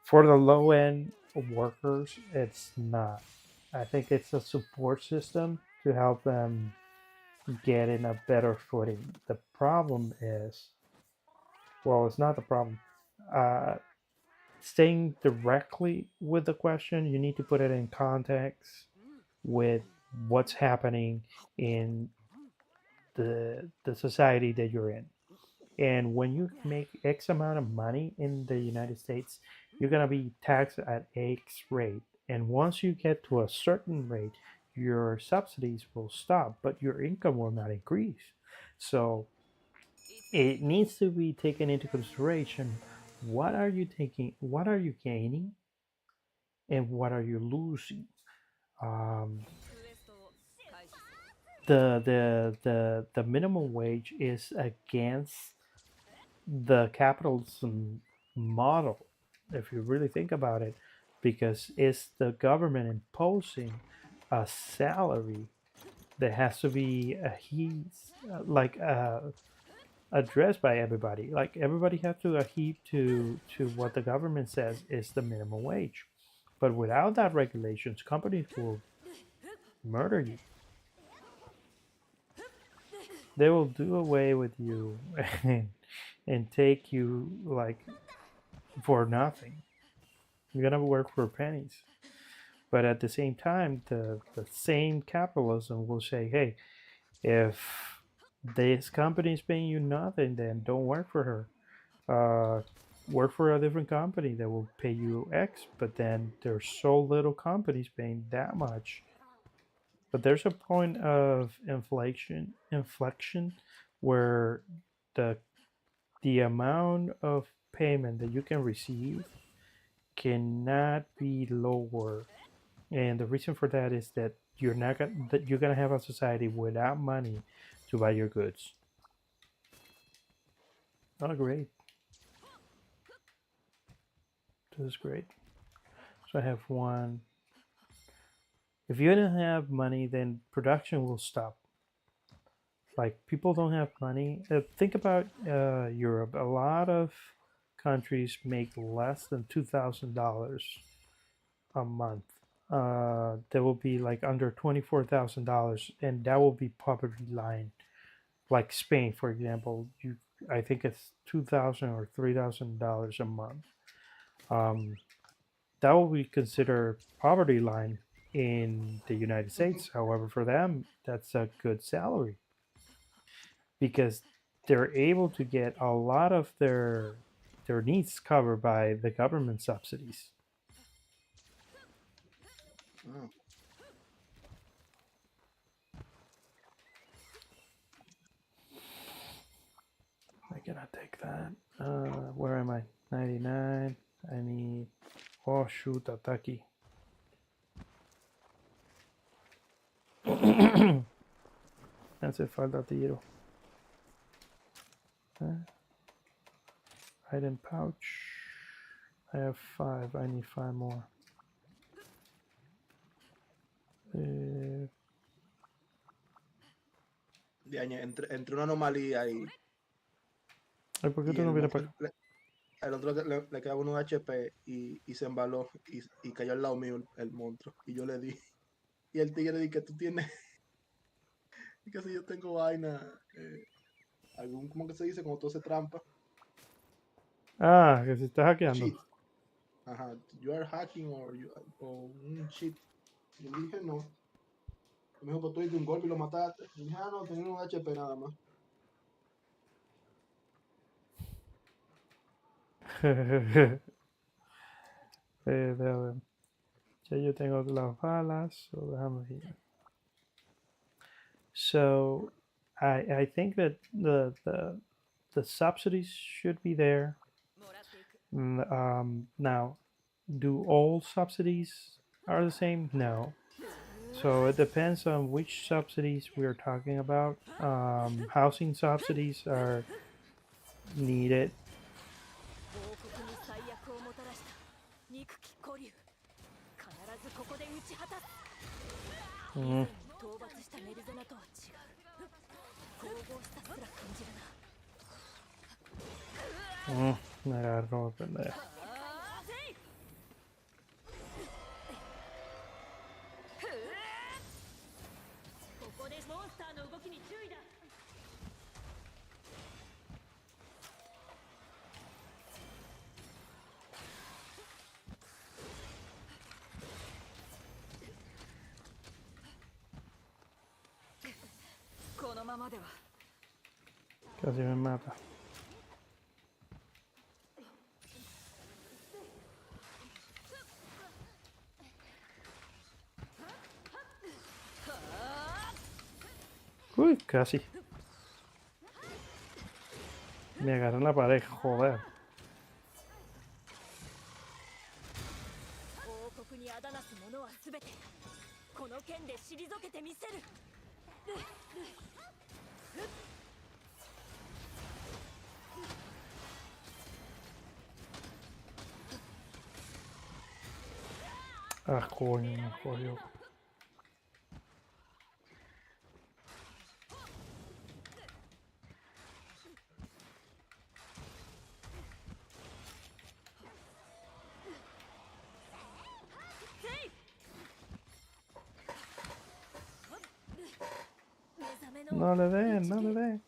For the low end workers, it's not. I think it's a support system to help them get in a better footing. The problem is, well, it's not the problem. Staying directly with the question, you need to put it in context with what's happening in the society that you're in. And when you make X amount of money in the United States, you're going to be taxed at X rate. And once you get to a certain rate, your subsidies will stop, but your income will not increase. So it needs to be taken into consideration. What are you taking? What are you gaining? And what are you losing? The minimum wage is against the capitalism model, if you really think about it, because it's the government imposing a salary that has to be addressed by everybody. Like everybody has to adhere to what the government says is the minimum wage. But without that regulations, companies will murder you. They will do away with you and take you like for nothing. You're gonna work for pennies. But at the same time, the same capitalism will say, hey, if this company is paying you nothing, then don't work for her. Work for a different company that will pay you X, but then there's so little companies paying that much. But there's a point of inflection where the amount of payment that you can receive cannot be lower, and the reason for that is that you're gonna have a society without money to buy your goods. Oh, great! This is great. So I have one. If you don't have money, then production will stop. Like people don't have money. Think about Europe. A lot of countries make less than $2,000 a month. That will be like under $24,000, and that will be poverty line. Like Spain, for example, I think it's $2,000 or $3,000 a month. That will be considered poverty line in the United States. However, for them, that's a good salary because they're able to get a lot of their needs covered by the government subsidies. Oh. I cannot take that. Where am I? 99. I need. Oh shoot, Ataki. Me hace falta tiro. Item pouch. I have 5. I need 5 more. Entre una anomalía y ¿Por qué tú el no vienes monstruo, para acá? el otro le quedaba un HP y se embaló y cayó al lado mío el monstruo. Y yo le di. Y el tigre di que tú tienes. Y que si yo tengo vaina. ¿Cómo que se dice? Cuando tú haces trampa. Ah, que se está hackeando. Cheat. Ajá. You are hacking o un cheat. Yo dije no. Me dijo, pues tú diste un golpe y lo mataste. Yo dije, no, tenía un HP nada más. Déjame ver. Ya yo tengo las balas, so déjame ver. So, I think that the subsidies should be there. Now, do all subsidies are the same? No. So it depends on which subsidies we are talking about. Housing subsidies are needed. Me agarró, pendejo. Casi me mata. Uy, casi. Me agarré en la pared, joder. Ah, coño, me jodió. No le den, no le den.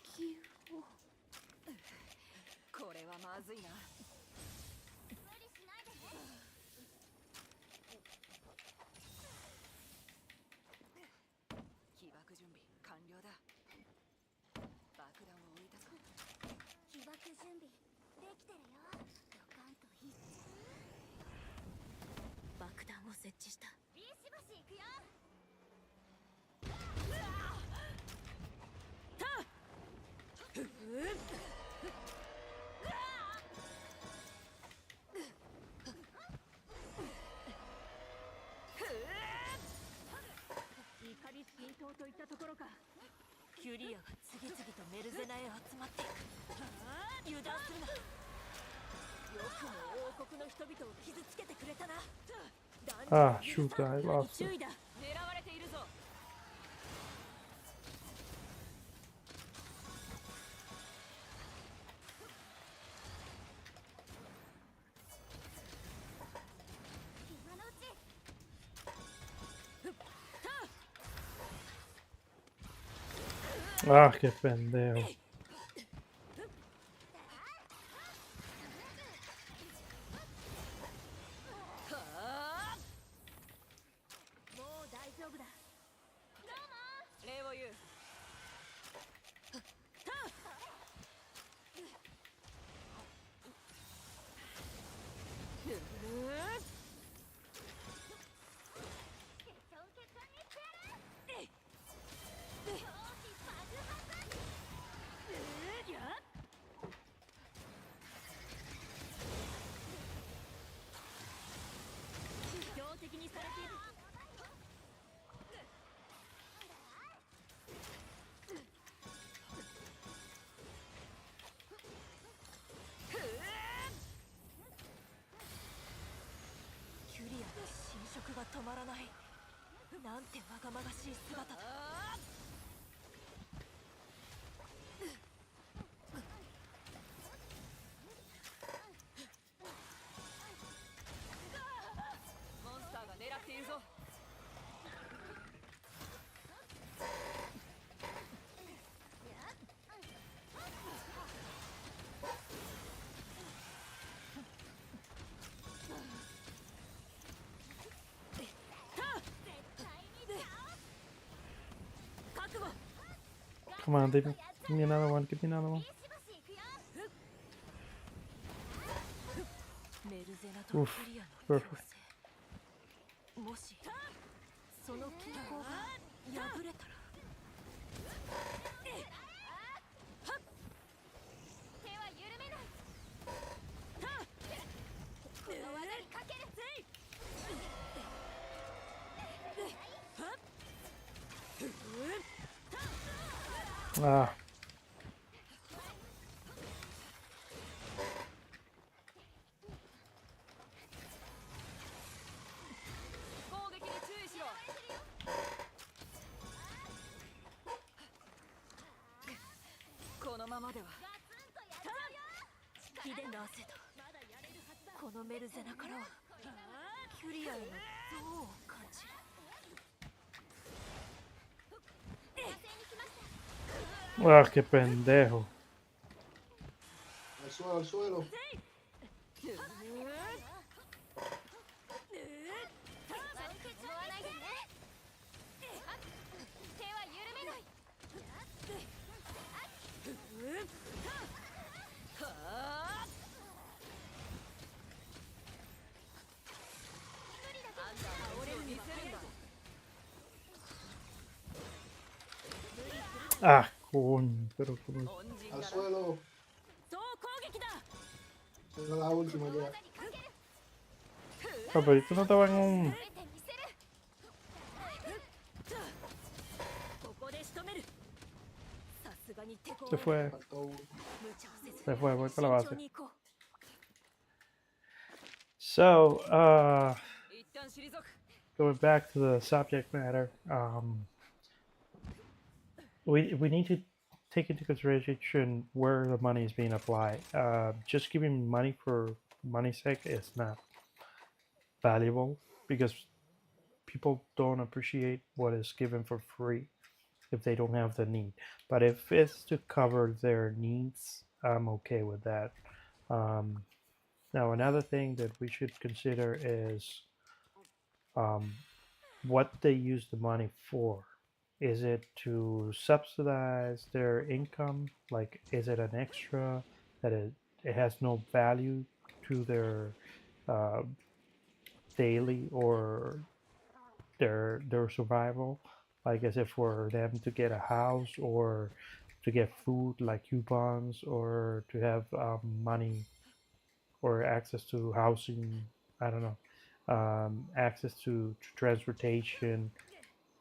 Ah, shoot, I lost it. Ah, qué pendejo. 止まらない。なんてわがまがしい姿だ。モンスターが狙っているぞ。Come on, baby. Give me another one. Give me another one. Oof. Perfect. もしその均衡が破れたら。手は緩めない。この技にかける。Ah. 攻撃に注意しろ。このままではヒデナーセだ。このメルゼナからはキュリアへの憎悪を感じる。Ah, qué pendejo. Al suelo, al suelo. Ah, coño, pero como... Al suelo. Era la última ya. Ah, pero esto no estaba en un... Se fue. Se fue, voy con la base. So, going back to the subject matter, we need to take into consideration where the money is being applied. Just giving money for money's sake is not valuable because people don't appreciate what is given for free if they don't have the need. But if it's to cover their needs, I'm okay with that. Now, another thing that we should consider is what they use the money for. Is it to subsidize their income? Like, is it an extra that it has no value to their daily or their survival? Like, is it for them to get a house or to get food like coupons or to have money or access to housing? I don't know. Access to transportation.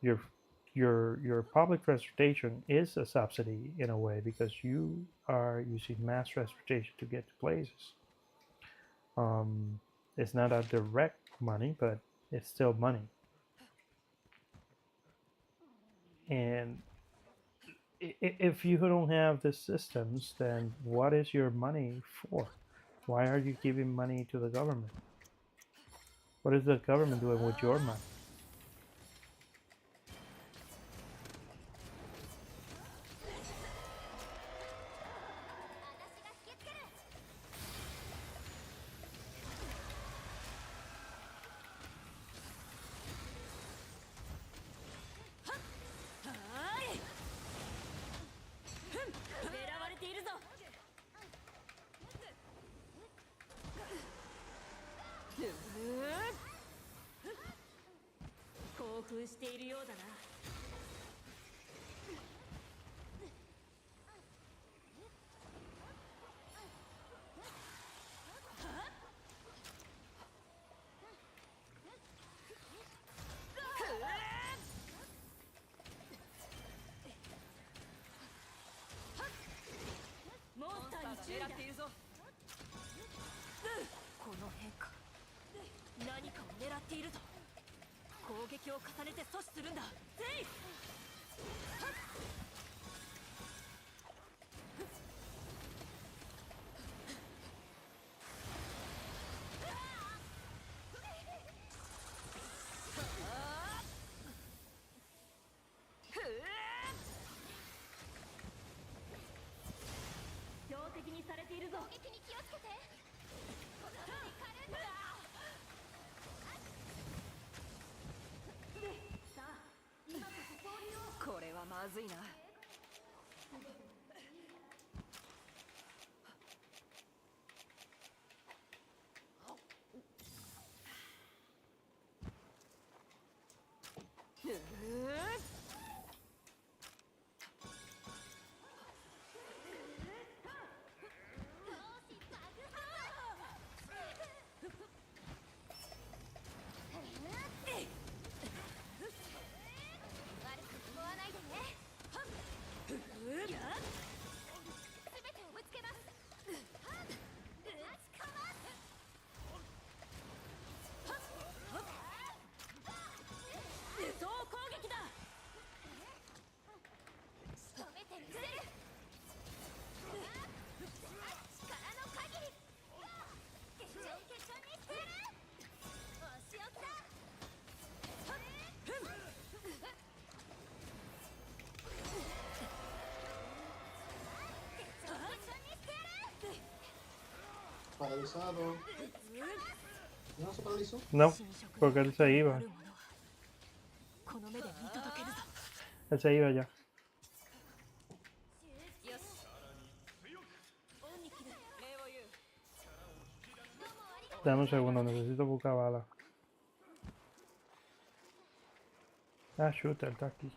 Your public transportation is a subsidy in a way because you are using mass transportation to get to places. It's not a direct money, but it's still money. And if you don't have the systems, then what is your money for? Why are you giving money to the government? What is the government doing with your money? これはまずいな。Paralizado. ¿No se paralizó? No, porque él se iba. Él se iba ya. Dame un segundo, necesito buscar bala. Ah, shoot, él está aquí.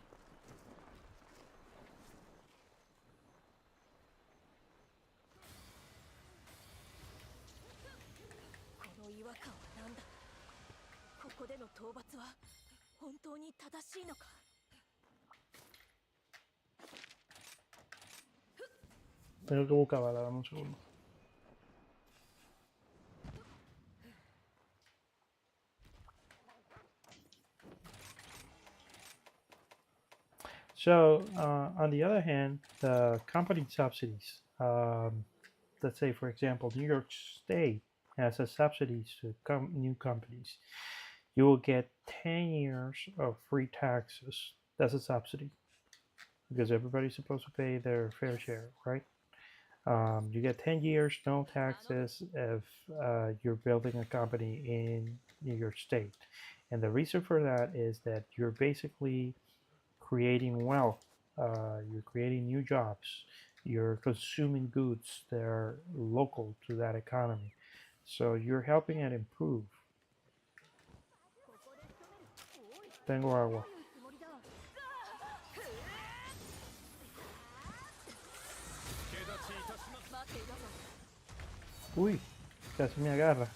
Tengo que buscar bala, dame un segundo. So, on the other hand, the company subsidies, let's say, for example, New York State has a subsidies to new companies. You will get 10 years of free taxes. That's a subsidy because everybody's supposed to pay their fair share, right? You get 10 years, no taxes if you're building a company in New York State. And the reason for that is that you're basically creating wealth, you're creating new jobs, you're consuming goods that are local to that economy. So you're helping it improve. Tengo agua. Uy, casi me agarra.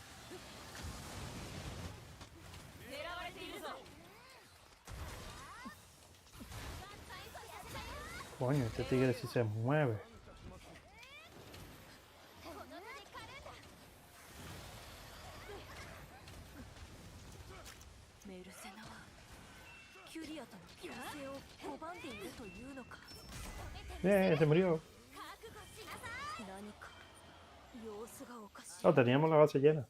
Coño, este tigre sí se mueve. Se murió. Oh, teníamos la base llena.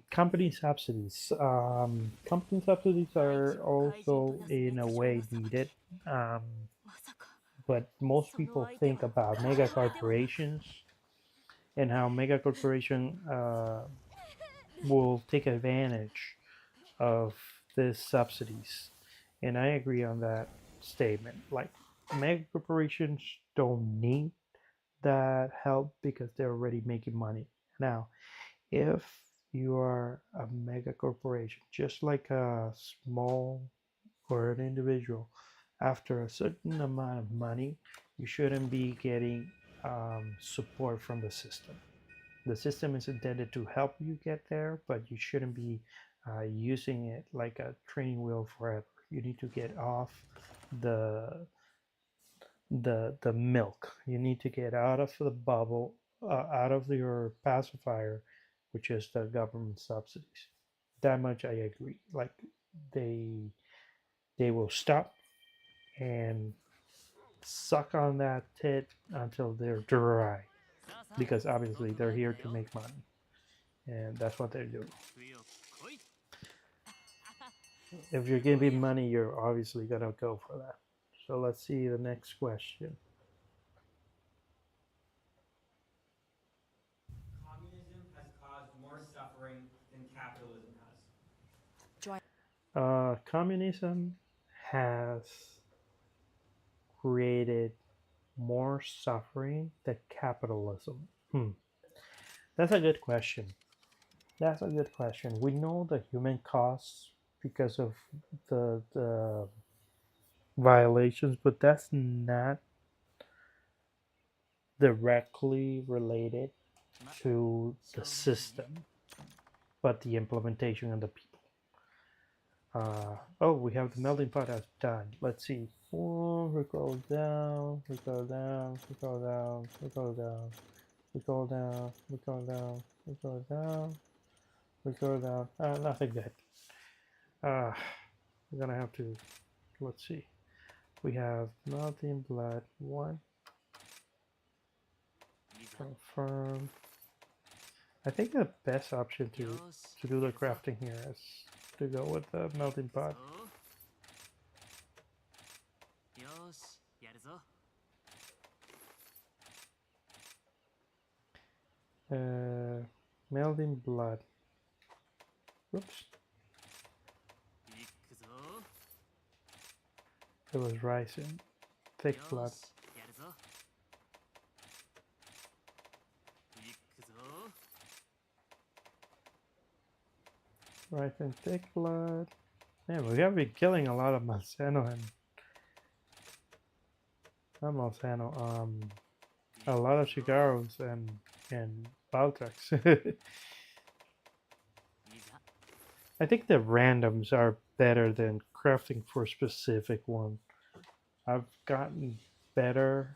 Company subsidies. Company subsidies are also in a way needed, but most people think about mega corporations and how mega corporation will take advantage of these subsidies, and I agree on that statement. Like, mega corporations don't need that help because they're already making money. Now, if you are a mega corporation, just like a small or an individual, after a certain amount of money, you shouldn't be getting support from the system. The system is intended to help you get there, but you shouldn't be using it like a training wheel forever. You need to get off the milk. You need to get out of the bubble, out of your pacifier, which is the government subsidies. That much I agree. Like they they will stop and suck on that tit until they're dry, because obviously they're here to make money, and that's what they're doing. If you're giving money, you're obviously gonna go for that. So let's see the next question. Communism has caused more suffering than capitalism has. Communism has created more suffering than capitalism. That's a good question. That's a good question. We know the human costs because of the violations, but that's not directly related to the system, but the implementation of the people. Oh, we have the melting pot as done. Let's see. Oh, we go down, we go down, we go down, we go down, we go down, we go down, we go down, we go down. Nothing good. We're gonna have to. Let's see. We have melting blood one. Confirm. I think the best option to do the crafting here is to go with the melting pot. Melting blood. Whoops. It was rising. Thick blood. Rising thick blood. Man, we have been killing a lot of Monsanto and not Monsanto, a lot of Shigaros and Baltrax. I think the randoms are better than crafting for a specific one. I've gotten better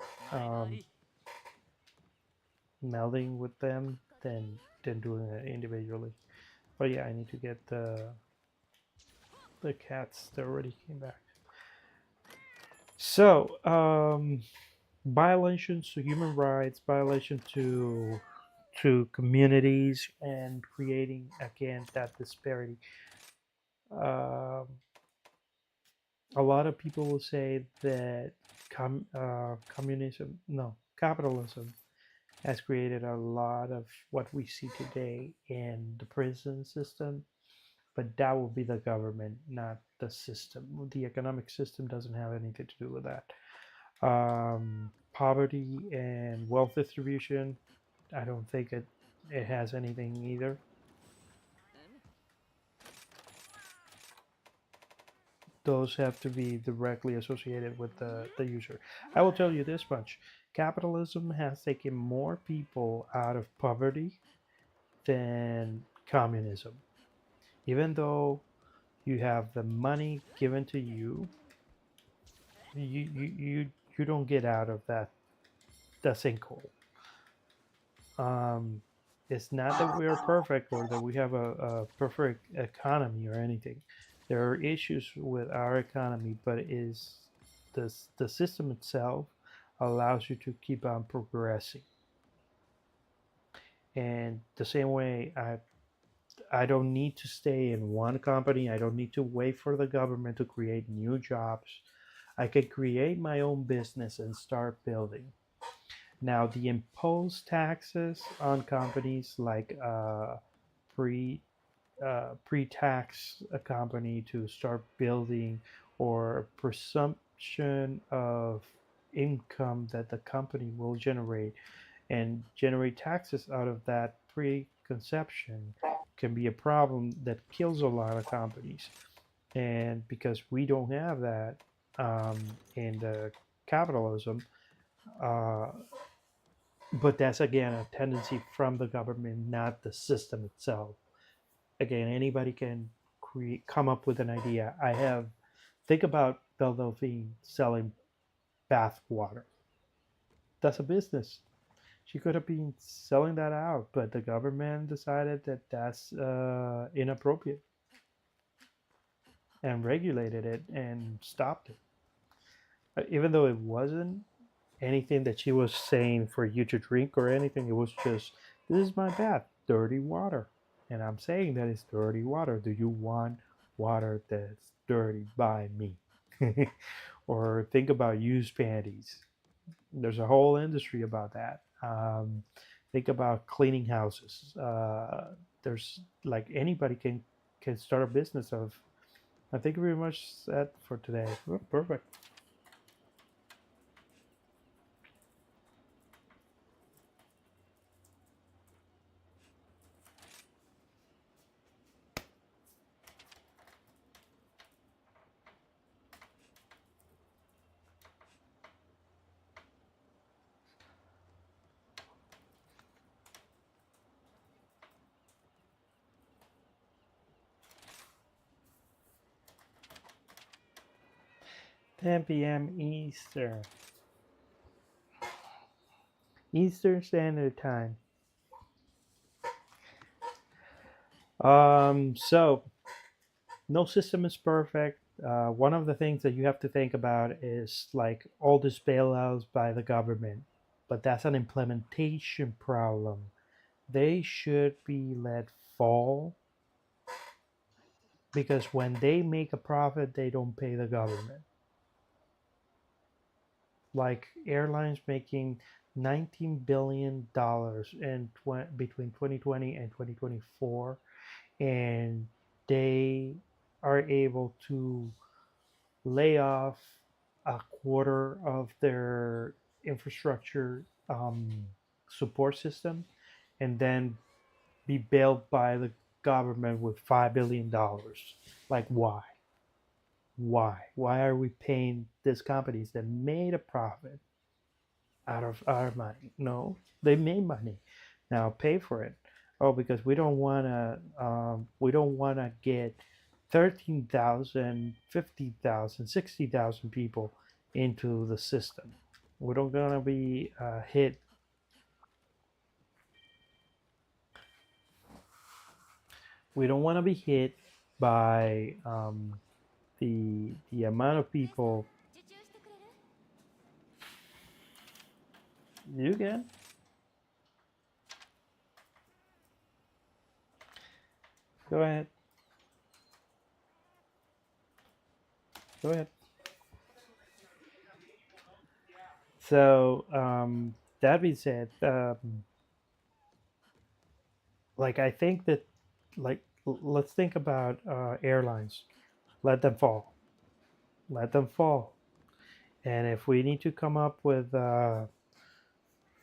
melding with them than doing it individually. But yeah, I need to get the cats that already came back. So, violations to human rights, violation to communities, and creating again that disparity. Um, a lot of people will say that communism, no, capitalism has created a lot of what we see today in the prison system, but that will be the government, not the system. The economic system doesn't have anything to do with that. Poverty and wealth distribution, I don't think it has anything either. Those have to be directly associated with the user. I will tell you this much. Capitalism has taken more people out of poverty than communism. Even though you have the money given to you, you don't get out of that sinkhole. Um, it's not that we are perfect or that we have a perfect economy or anything. There are issues with our economy, but it is the system itself allows you to keep on progressing. And the same way, I don't need to stay in one company. I don't need to wait for the government to create new jobs. I can create my own business and start building. Now, the imposed taxes on companies like pre pre-tax a company to start building, or presumption of income that the company will generate and generate taxes out of that preconception can be a problem that kills a lot of companies. And because we don't have that in the capitalism, uh, but that's again a tendency from the government, not the system itself. Again, anybody can come up with an idea. Think about Belle Delphine selling bath water. That's a business. She could have been selling that out, but the government decided that that's inappropriate and regulated it and stopped it. Even though it wasn't anything that she was saying for you to drink or anything, it was just, this is my bath, dirty water. And I'm saying that it's dirty water. Do you want water that's dirty by me? Or think about used panties. There's a whole industry about that. Think about cleaning houses. There's like anybody can start a business of. I think very much that for today. Oh, perfect. Ten p.m. Eastern Standard Time. So no system is perfect. One of the things that you have to think about is like all these bailouts by the government, but that's an implementation problem. They should be let fall because when they make a profit, they don't pay the government. Like airlines making $19 billion in between 2020 and 2024, and they are able to lay off a quarter of their infrastructure support system and then be bailed by the government with $5 billion. Like, why? Why are we paying these companies that made a profit out of our money? No, they made money. Now pay for it. Oh, because we don't wanna get 13,000, 50,000, 60,000 people into the system. We don't gonna be hit. We don't want to be hit by the amount of people. You can. Go ahead. Go ahead. So that being said, like I think that, like let's think about airlines. Let them fall. Let them fall. And if we need to come up with,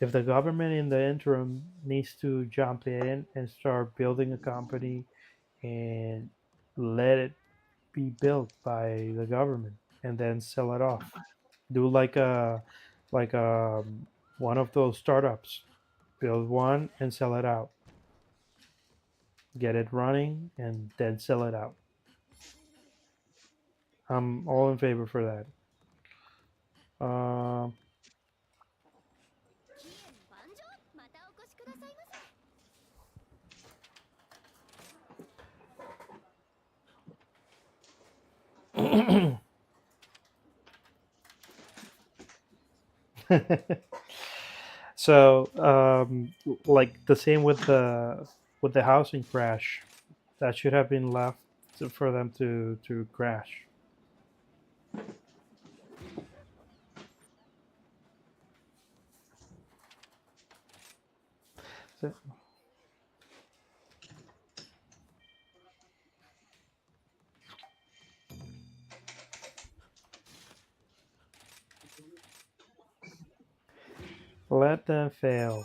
if the government in the interim needs to jump in and start building a company and let it be built by the government and then sell it off. Do like one of those startups. Build one and sell it out. Get it running and then sell it out. I'm all in favor for that. Uh, so like the same with the housing crash, that should have been left for them to crash. So, let them fail.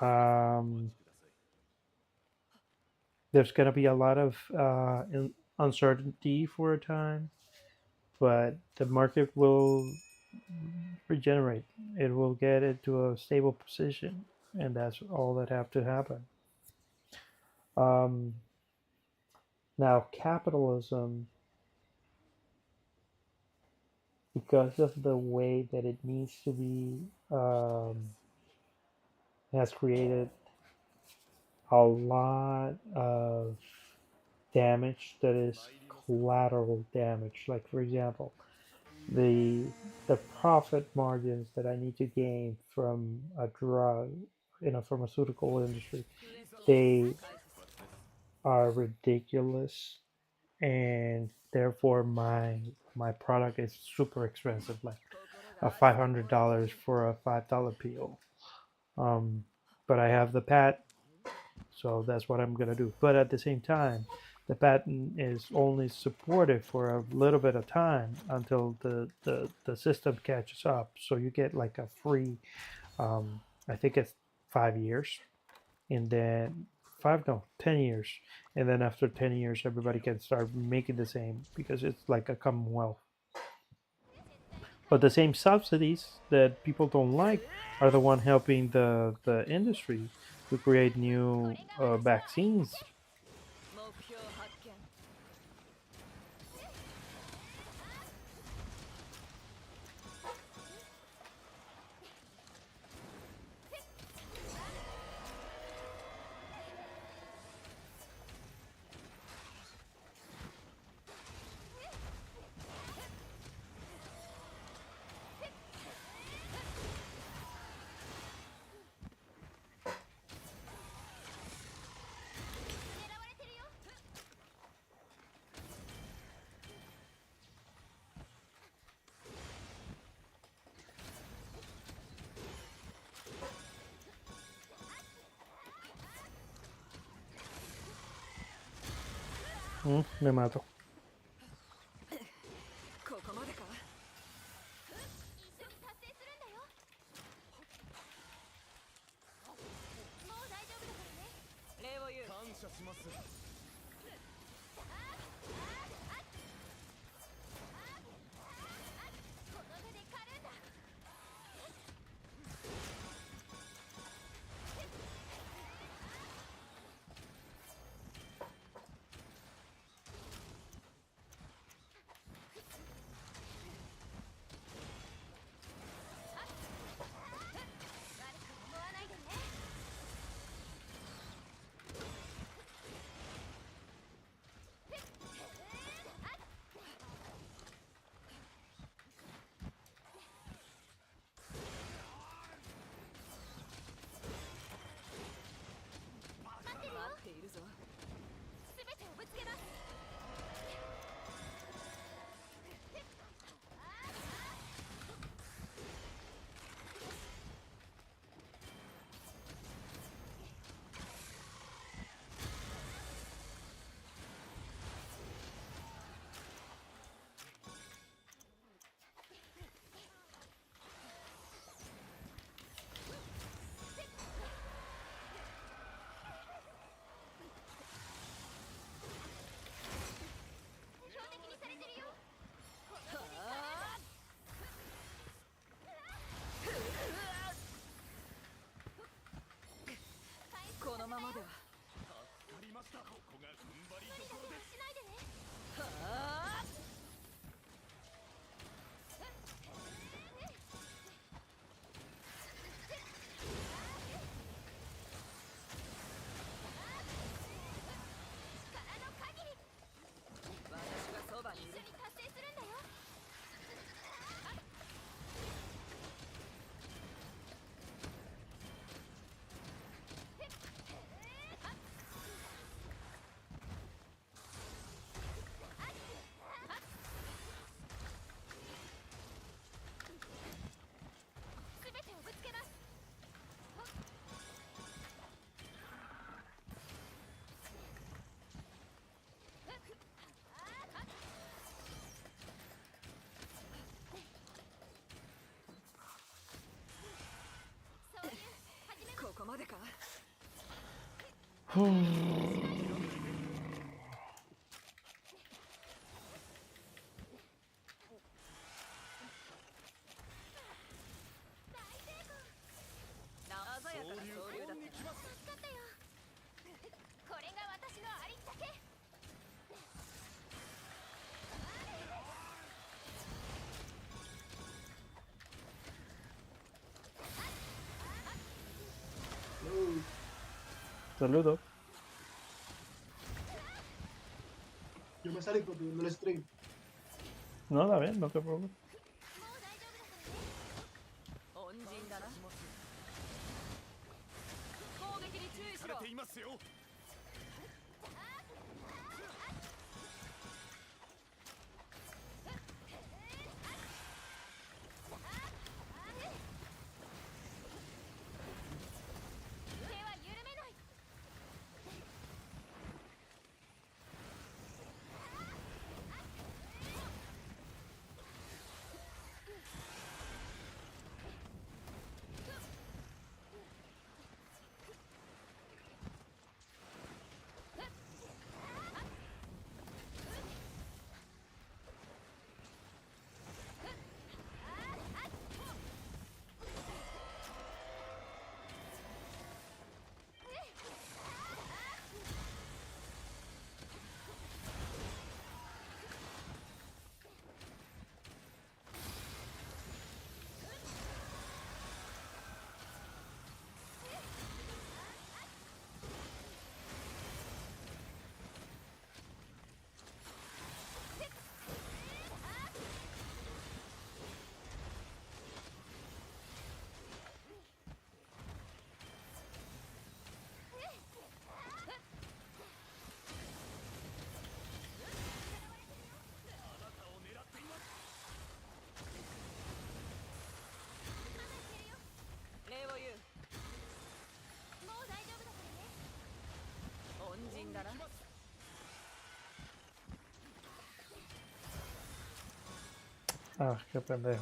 Um, there's going to be a lot of uncertainty for a time, but the market will regenerate. It will get into a stable position, and that's all that have to happen. Um, Now, capitalism, because of the way that it needs to be has created a lot of damage that is collateral damage. Like for example, the the profit margins that I need to gain from a drug in a pharmaceutical industry, they are ridiculous, and therefore my product is super expensive, like a $500 for a $5 pill. Um, but I have the patent, so that's what I'm gonna do. But at the same time, the patent is only supported for a little bit of time until the system catches up. So you get like a free, I think it's 5 years, and then 10 years, and then after 10 years, everybody can start making the same because it's like a commonwealth. But the same subsidies that people don't like are the one helping the industry to create new vaccines. Me mato. Saludos. Yo me salí porque viendo el stream. No, la ves, no te preocupes. 恩人だな攻撃に注意しろていますよ 礼を言うもう大丈夫だからね恩人だな Ah, qué pendejo.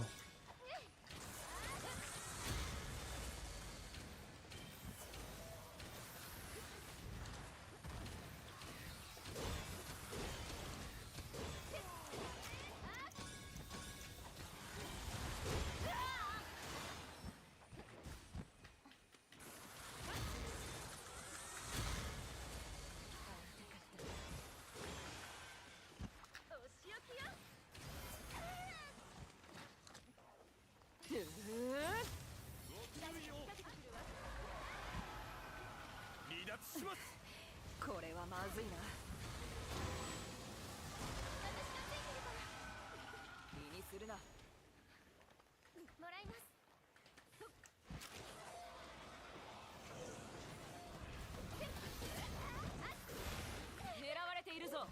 これはまずいな気にするなもらいます狙われているぞ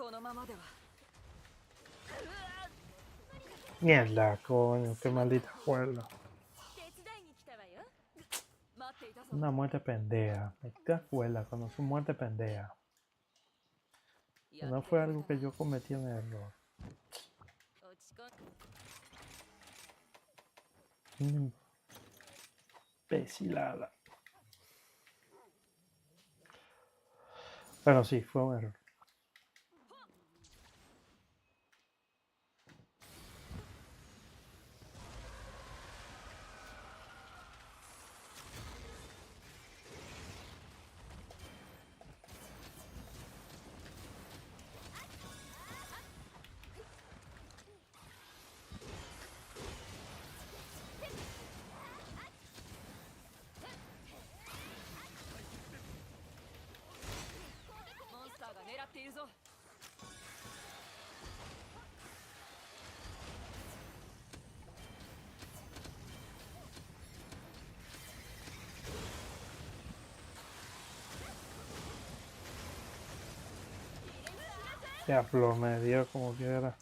このままでは Mierda, coño, qué maldita juega. 手伝いに来たわよ待っていたぞ Una muerte pendeja. Maldita juega cuando es una muerte pendeja. No fue algo que yo cometí en error. 落ち込ん Una imbecilada. Pero sí, fue un error. Ya, Flo, me dio como quiera.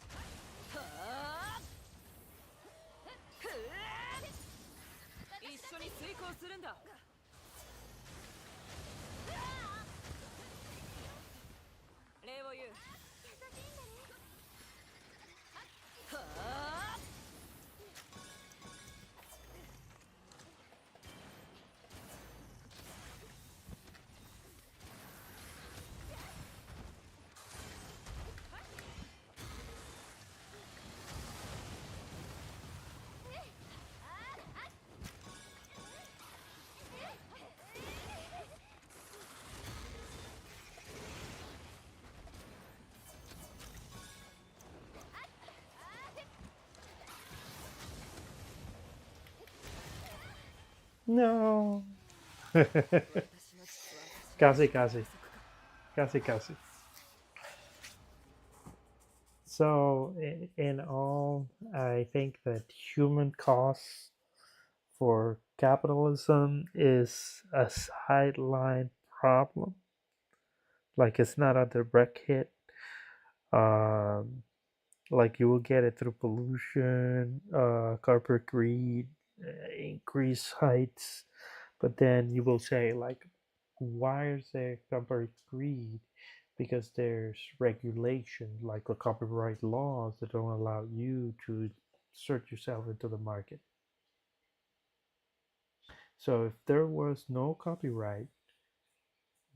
No. Casi, casi. Casi, casi. So, in all, I think that human cost for capitalism is a sideline problem. Like, it's not a direct hit. Um, like, you will get it through pollution, corporate greed, increased heights. But then you will say, like, why is there corporate greed? Because there's regulation, like the copyright laws, that don't allow you to insert yourself into the market. So if there was no copyright,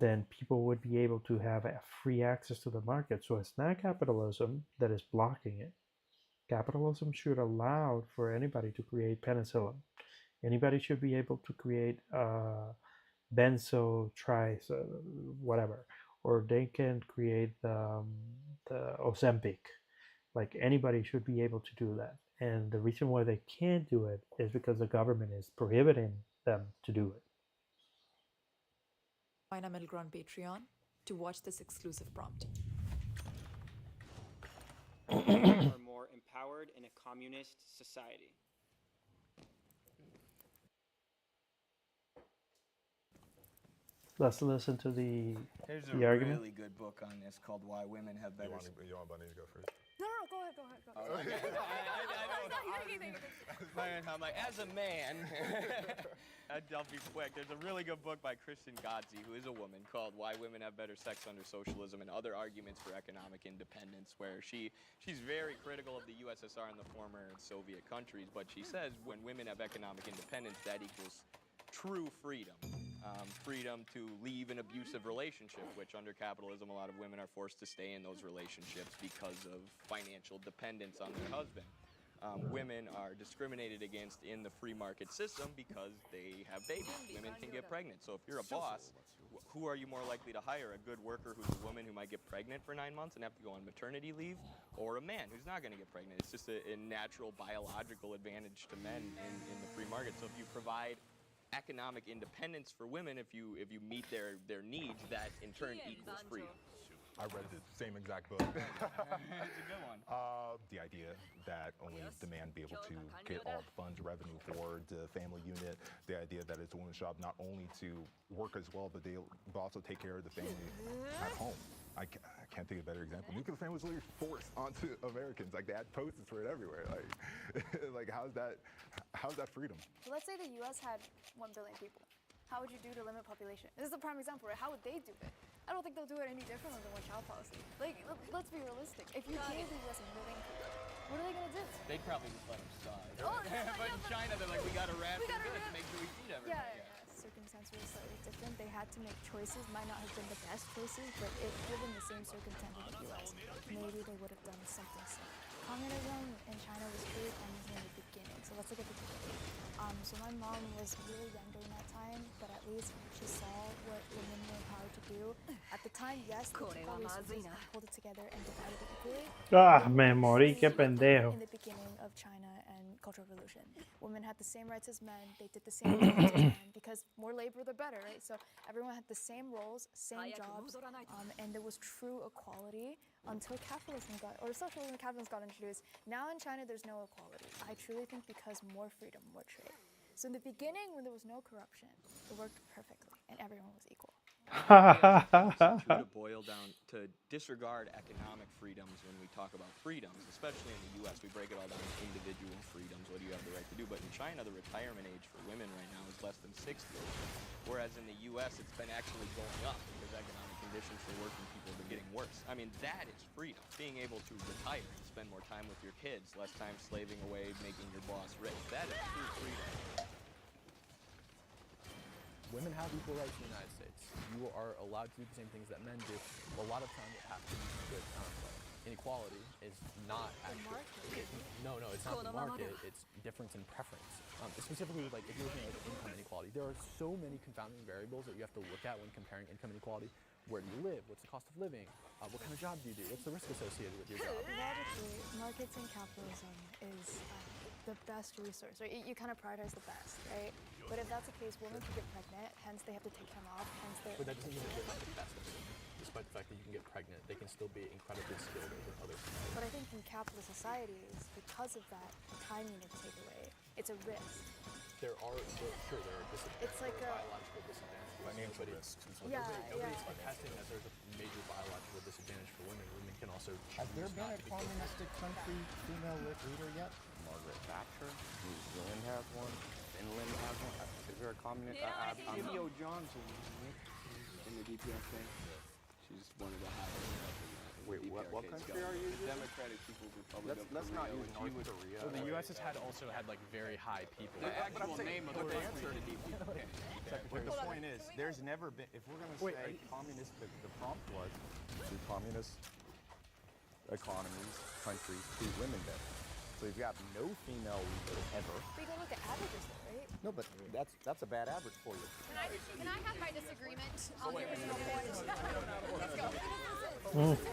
then people would be able to have a free access to the market. So it's not capitalism that is blocking it. Capitalism should allow for anybody to create penicillin. Anybody should be able to create benzo tris, whatever, or they can create the Ozempic. Like, anybody should be able to do that. And the reason why they can't do it is because the government is prohibiting them to do it. Join our Middle Ground Patreon to watch this exclusive prompt. Women are more empowered in a communist society. Let's listen to the There's the a argument. really good book on this called Why Women Have Better. You want Bunny to go first? No, go ahead. I'm like, as a man, I'll be quick. There's a really good book by Kristen Godsey, who is a woman, called Why Women Have Better Sex Under Socialism and Other Arguments for Economic Independence, where she's very critical of the USSR and the former Soviet countries, but she says when women have economic independence, that equals true freedom. Freedom to leave an abusive relationship, which under capitalism, a lot of women are forced to stay in those relationships because of financial dependence on their husband. Women are discriminated against in the free market system because they have babies. Women can get pregnant. So if you're a boss, who are you more likely to hire? A good worker who's a woman who might get pregnant for 9 months and have to go on maternity leave, or a man who's not going to get pregnant? It's just a natural biological advantage to men in the free market. So if you provide economic independence for women, if you meet their needs, that in turn equals freedom. I read the same exact book. It's a good one. The idea that only the man be able to get all the funds, revenue for the family unit, the idea that it's a woman's job not only to work as well, but they'll also take care of the family at home. I can't think of a better example. Nuclear family was literally forced onto Americans. Like, they had posters for it everywhere. Like how's that freedom? So let's say the U.S. had 1 billion people. How would you do to limit population? This is a prime example, right? How would they do it? I don't think they'll do it any differently than one-child policy. Like, let's be realistic. If you gave the U.S. $1 billion people, what are they gonna do? They'd probably just let them starve. Oh, But in China, they're like, we gotta ration goods to make sure we feed everyone. Yeah. Circumstances were slightly different. They had to make choices. Might not have been the best choices, but if given the same circumstance in the U.S., maybe they would have done something similar. Communism in China was really communism in the beginning. So let's look at the beginning. So my mom was really young during that time, but at least she saw what women were empowered to do. At the time, yes, they took all resources and pulled it together and divided it equally. Me morí, qué pendejo. In the beginning of China and Cultural Revolution, women had the same rights as men. They did the same things as men because more labor, the better, right? So everyone had the same roles, same jobs, and there was true equality until capitalism or socialism and capitalism got introduced. Now in China, there's no equality. I truly think because more freedom, more trade. So in the beginning, when there was no corruption, it worked perfectly and everyone was equal. It's true to boil down to disregard economic freedoms when we talk about freedoms, especially in the U.S. We break it all down to individual freedoms. What do you have the right to do? But in China, the retirement age for women right now is less than 60. Whereas in the U.S., it's been actually going up because economic conditions for working people have been getting worse. I mean, that is freedom. Being able to retire and spend more time with your kids, less time slaving away, making your boss rich. That is true freedom. Women have equal rights in the United States. You are allowed to do the same things that men do. A lot of times it happens with inequality is not actually no, it's not the market. It's difference in preference. Specifically, like if you're looking at income inequality, there are so many confounding variables that you have to look at when comparing income inequality. Where do you live? What's the cost of living? What kind of job do you do? What's the risk associated with your job? Logically, markets and capitalism is the best resource, right? You kind of prioritize the best, right? But if that's the case, women can get pregnant, hence they have to take time off, hence they're... But that doesn't mean that they're not the best at something. Despite the fact that you can get pregnant, they can still be incredibly skilled over other things. But I think in capitalist societies, because of that time unit take away, it's a risk. There are disadvantages. It's like a biological disadvantages. Financial risks. Nobody's contesting that there's a major biological disadvantage for women. Women can also choose. Has there been not a to be communistic country female leader yet? Margaret Thatcher. New Zealand has one. Finland has one. Is there a communist? Kim Yo Jong's in the DPS thing. She's one of the highest up in that. Wait, what country are you The using? Democratic People's Republic of Let's Korea. not use which North you would- Korea. Well, the U.S. has also had like very high people. The actual name of the country. But the point is, there's never been, if we're going to say communist, the prompt was, do communist economies, countries treat women better? So you've got no female leader ever. But you don't look at averages though, right? No, but that's a bad average for you. Can I have my disagreement on the original point? Let's go.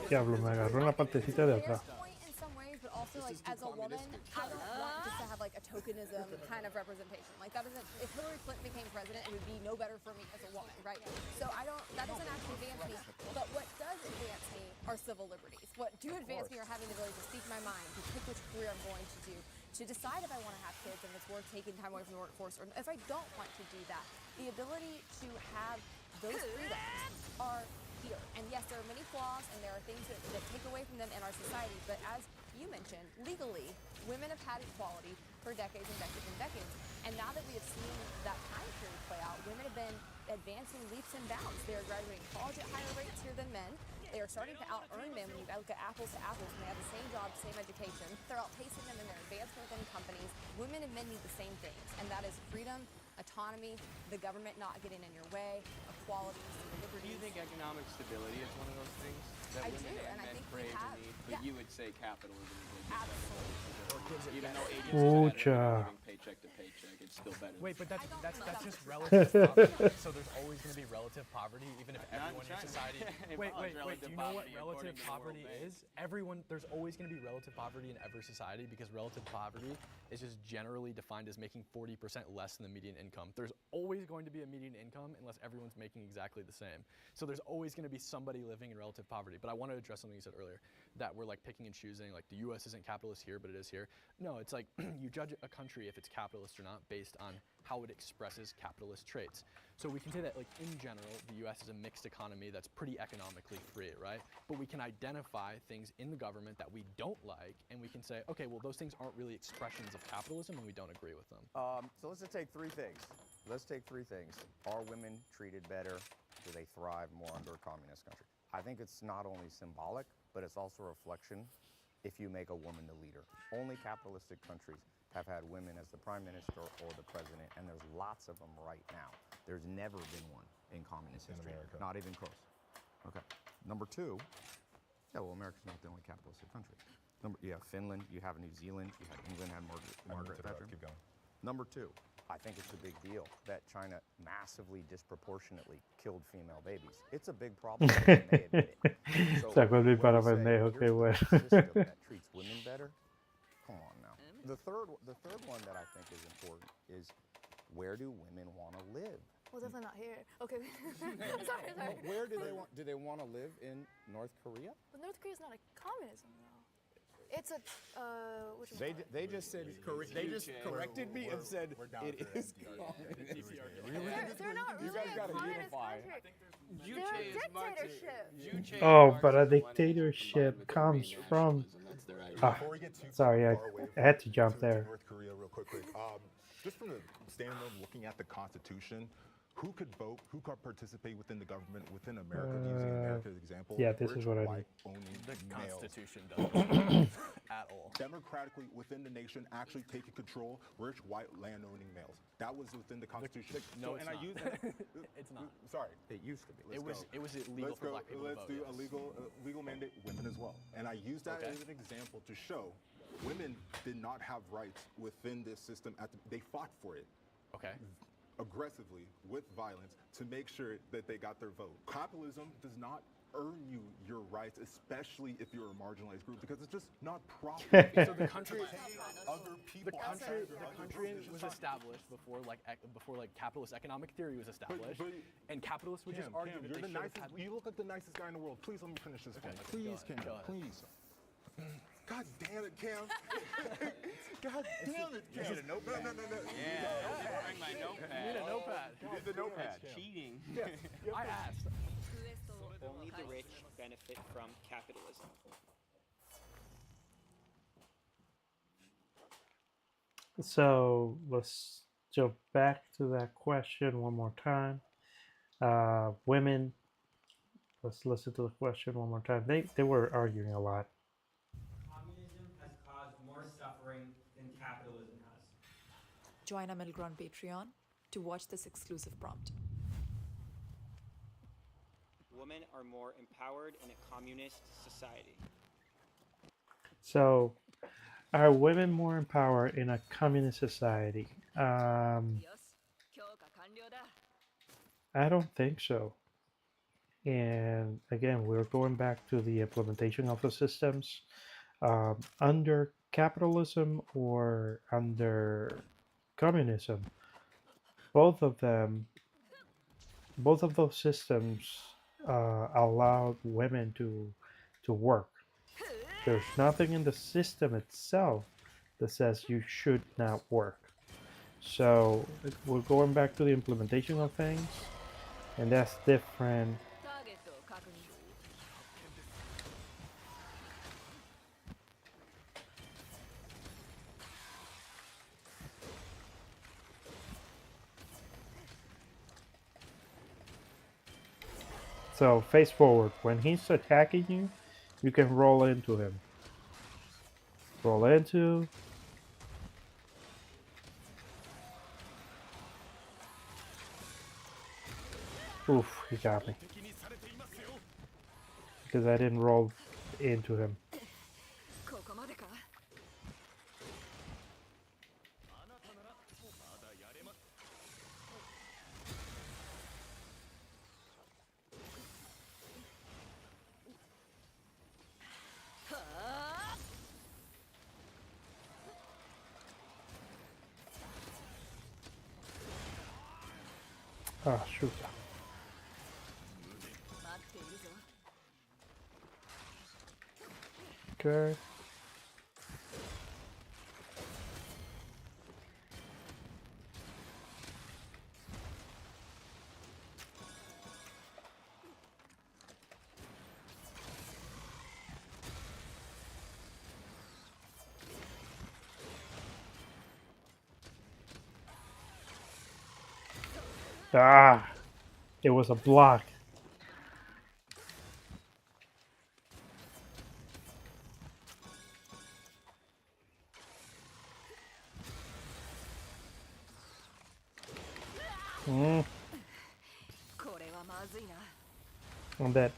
Diablo, me agarró en la partecita de atrás. Point in some ways, but also like as a woman, I don't want just to have like a tokenism kind of representation. Like that doesn't. If Hillary Clinton became president, it would be no better for me as a woman, right? So I don't. That doesn't actually advance me. But what does advance me are civil liberties. What do advance me are having the ability to speak my mind, to pick which career I'm going to do, to decide if I want to have kids and it's worth taking time away from the workforce, or if I don't want to do that. The ability to have those freedoms are here. And yes, there are many flaws and there are things that take away from them in our society, but as you mentioned, legally, women have had equality for decades and decades and decades. And now that we have seen that time period play out, women have been advancing leaps and bounds. They are graduating college at higher rates here than men. They are starting to out-earn men when you look at apples to apples, and they have the same job, same education. They're outpacing them in their advancement within companies. Women and men need the same things, and that is freedom, autonomy, the government not getting in your way, equality, civil liberties. Do you think economic stability is one of those things that I women do, and and I men think we crave have- and need? But yeah. you would say capitalism is like Absolutely. even though 80% Pucha. of living paycheck to paycheck, it's still better. Wait, but that's I don't that's know that's that just for relative poverty. So there's always going to be relative poverty, even if Not in everyone in China. society. It Wait. was Do relative you know what poverty relative according to the World poverty Bank. is? There's always going to be relative poverty in every society because relative poverty is just generally defined as making 40% less than the median income. There's always going to be a median income unless everyone's making exactly the same. So there's always going to be somebody living in relative poverty. But I want to address something you said earlier, that we're like picking and choosing, like the U.S. isn't capitalist here, but it is here. No, it's like you judge a country if it's capitalist or not based on how it expresses capitalist traits. So we can say that, like, in general, the U.S. is a mixed economy that's pretty economically free, right? But we can identify things in the government that we don't like, and we can say, okay, well, those things aren't really expressions of capitalism, and we don't agree with them. So let's just take three things. Are women treated better? Do they thrive more under a communist country? I think it's not only symbolic, but it's also a reflection if you make a woman the leader. Only capitalistic countries have had women as the prime minister or the president, and there's lots of them right now. There's never been one in communist history, America. not even close. Okay. Number two, America's not the only capitalistic country. You have Finland, you have New Zealand, you have England, had Margaret Thatcher. Keep going. Number two, I think it's a big deal that China massively disproportionately killed female babies. It's a big problem, and they admit it. So Sacó el when para we say, pendejo, qué here's a bueno. system that treats women better, come on now. The third one that I think is important is, where do women want to live? Well, definitely not here. Okay. sorry. Well, where do they want to live in North Korea? But North Korea's not a communism, though. It's a, They just said they just corrected me and said it is communist. They're not You really guys a gotta communist unify. country. They're a dictatorship. Oh, but a dictatorship comes from. Before we get too Sorry, far I away had to from- jump there. North Korea, real quick. Just from the standing of looking at the Constitution, who could vote? Who could participate within the government within America? Using America as an example. yeah, this rich, is what I need. white-owning The males. Constitution doesn't at all. Democratically within the nation, actually taking control, rich white land-owning males. That was within the Constitution. no, So, it's and not. I use that. It's not. Sorry. It used to be. It was illegal Let's for go. black people Let's to vote. do yes. a legal mandate women as well. And I use that Okay. as an example to show women did not have rights within this system. They fought for it Okay. aggressively with violence to make sure that they got their vote. Capitalism does not earn you your rights, especially if you're a marginalized group, because it's just not proper. So the country, the country was established before capitalist economic theory was established, and capitalists would just argue that you're they the should have nicest. had. You look like the nicest guy in the world. Please let me finish this point. Please, Cam. Go ahead. Please. God damn it, Cam. God damn it, Cam. You need a notepad. No. Yeah, bring my notepad. You need a notepad. You need the notepad. Cheating. I asked. Only the rich benefit from capitalism. So let's jump back to that question one more time. Women, let's listen to the question one more time. They were arguing a lot. Communism has caused more suffering than capitalism has. Join our Middle Ground Patreon to watch this exclusive prompt. Women are more empowered in a communist society. So, are women more empowered in a communist society? I don't think so. And again, we're going back to the implementation of the systems under capitalism or under communism. Both of those systems allowed women to work. There's nothing in the system itself that says you should not work. So we're going back to the implementation of things, and that's different. So face forward. When he's attacking you, you can roll into him. Roll into. Oof, he got me. Because I didn't roll into him. Ah, shoot. Okay. Ah, it was a block. I'm dead.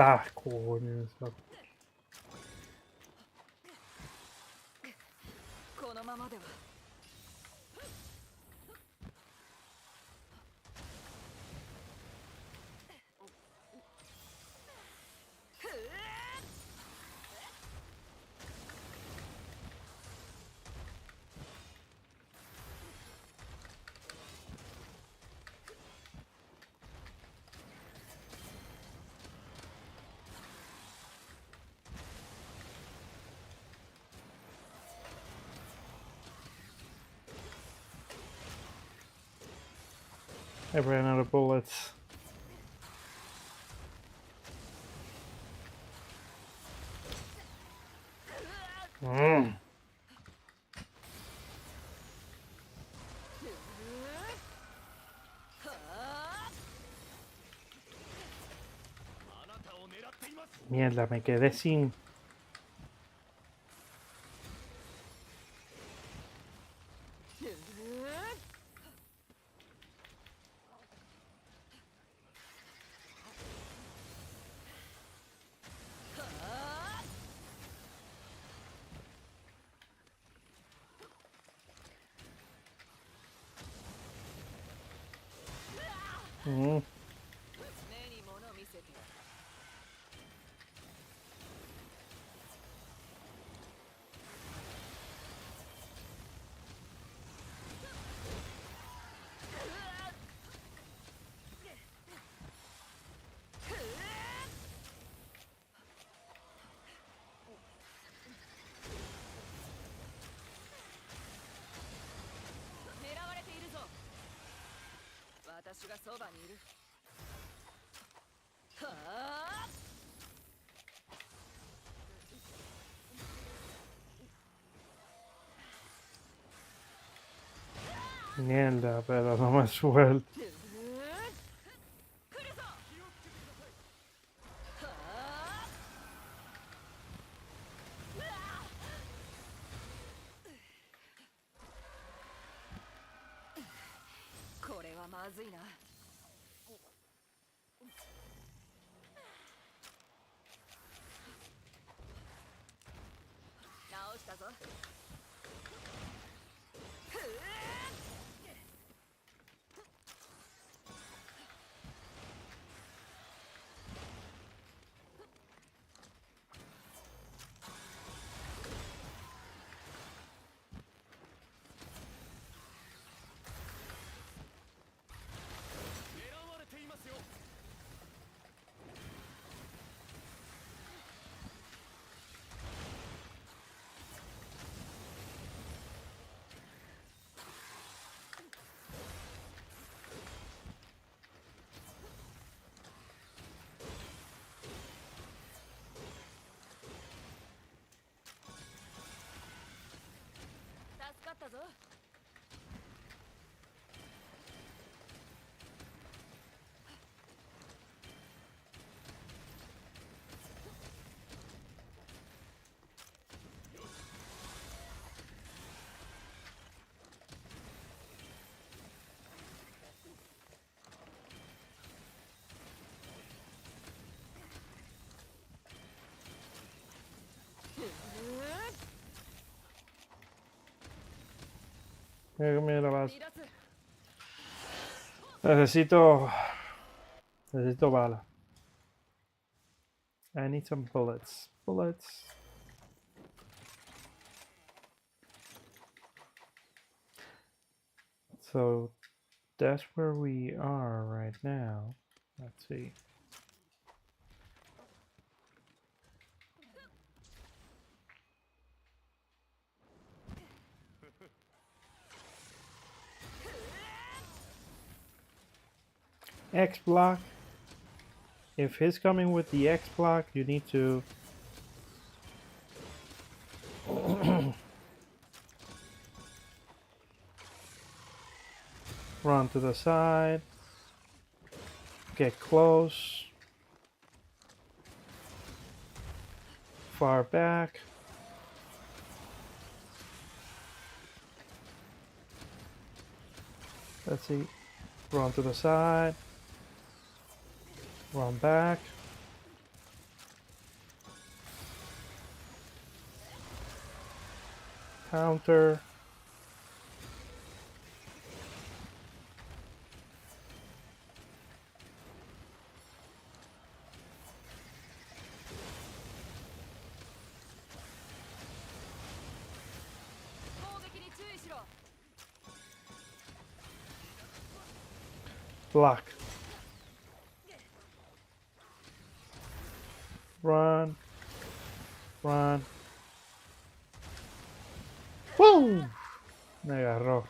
Ah, cojones. I ran out of bullets. Mm. Mierda, me quedé sin... Mm. Mierda, pero no me suelto. Mira, necesito balas. I need some bullets. Bullets. So that's where we are right now. Let's see. X block. If he's coming with the X block, you need to run to the side, get close, far back. Let's see. Run to the side, run back. Counter. Block. Run. Run. Woo! Me agarró.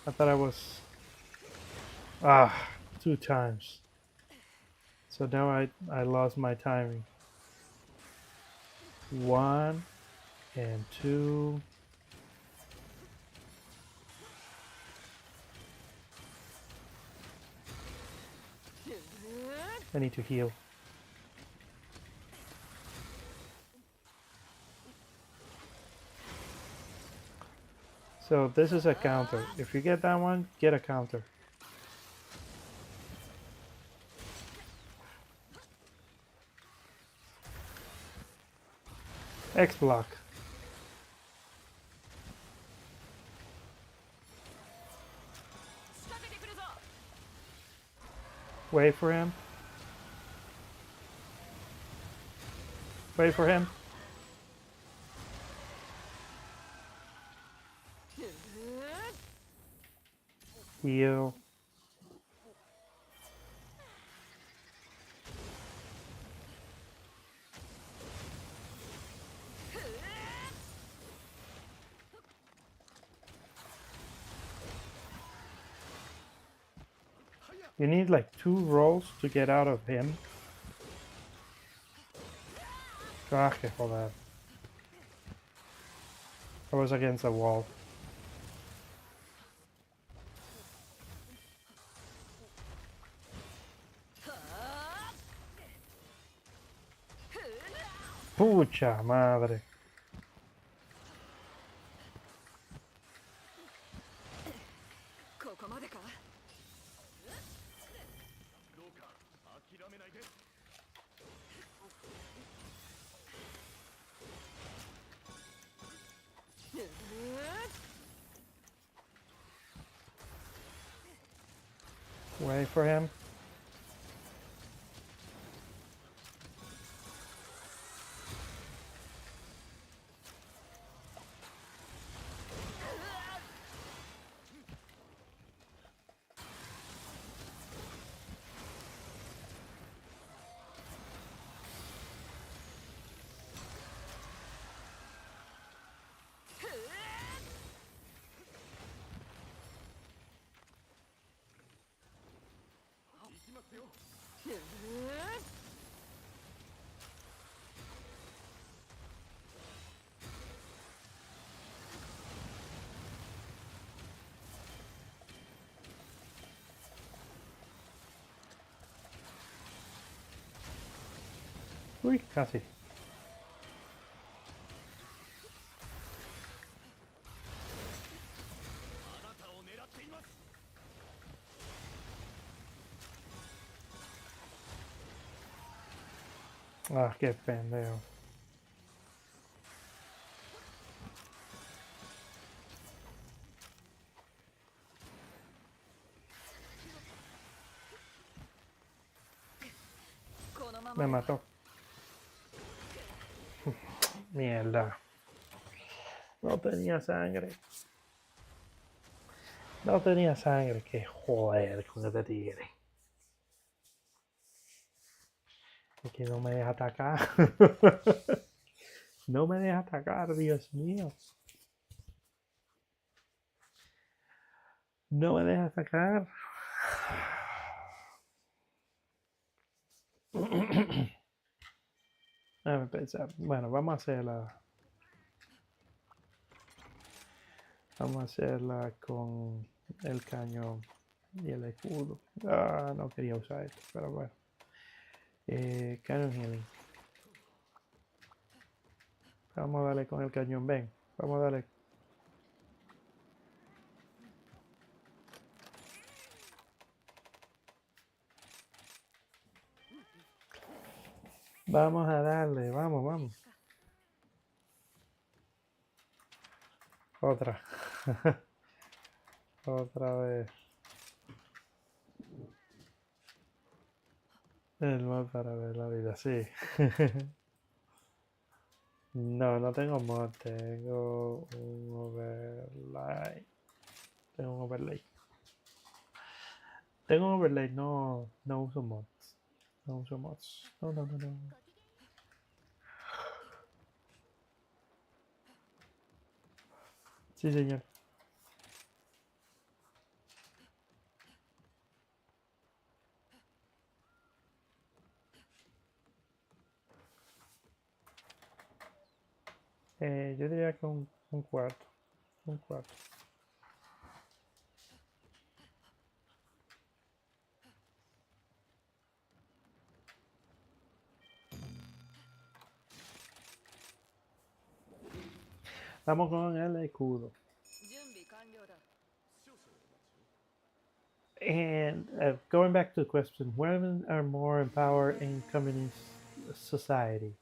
I thought I was Ah, 2 times. So now I lost my timing. 1 and 2. I need to heal. So this is a counter. If you get that one, get a counter. X block. Wait for him. Wait for him. Heal. You need like 2 rolls to get out of him. Ah, que joder. I was against a wall. Pucha madre. Wait for him. Uy, casi. Ah, qué pendejo. Me mató. Mierda. No tenía sangre. No tenía sangre. Qué joder con este tigre. Es que no me deja atacar. No me deja atacar, Dios mío. No me deja atacar. Déjame pensar. Bueno, vamos a hacerla. Vamos a hacerla con el cañón y el escudo. Ah, no quería usar esto, pero bueno. Cañón healing. Vamos a darle con el cañón. Ven, vamos a darle. Vamos a darle, vamos, vamos. Otra. Otra vez. El mod para ver la vida, sí. No, no tengo mod, tengo un overlay. Tengo un overlay. Tengo un overlay, no, no uso mods. No uso mods. No, no, no, no. Sí, señor. Yo diría que un cuarto. Un cuarto. Vamos con el escudo. And going back to the question, women are more empowered in communist society.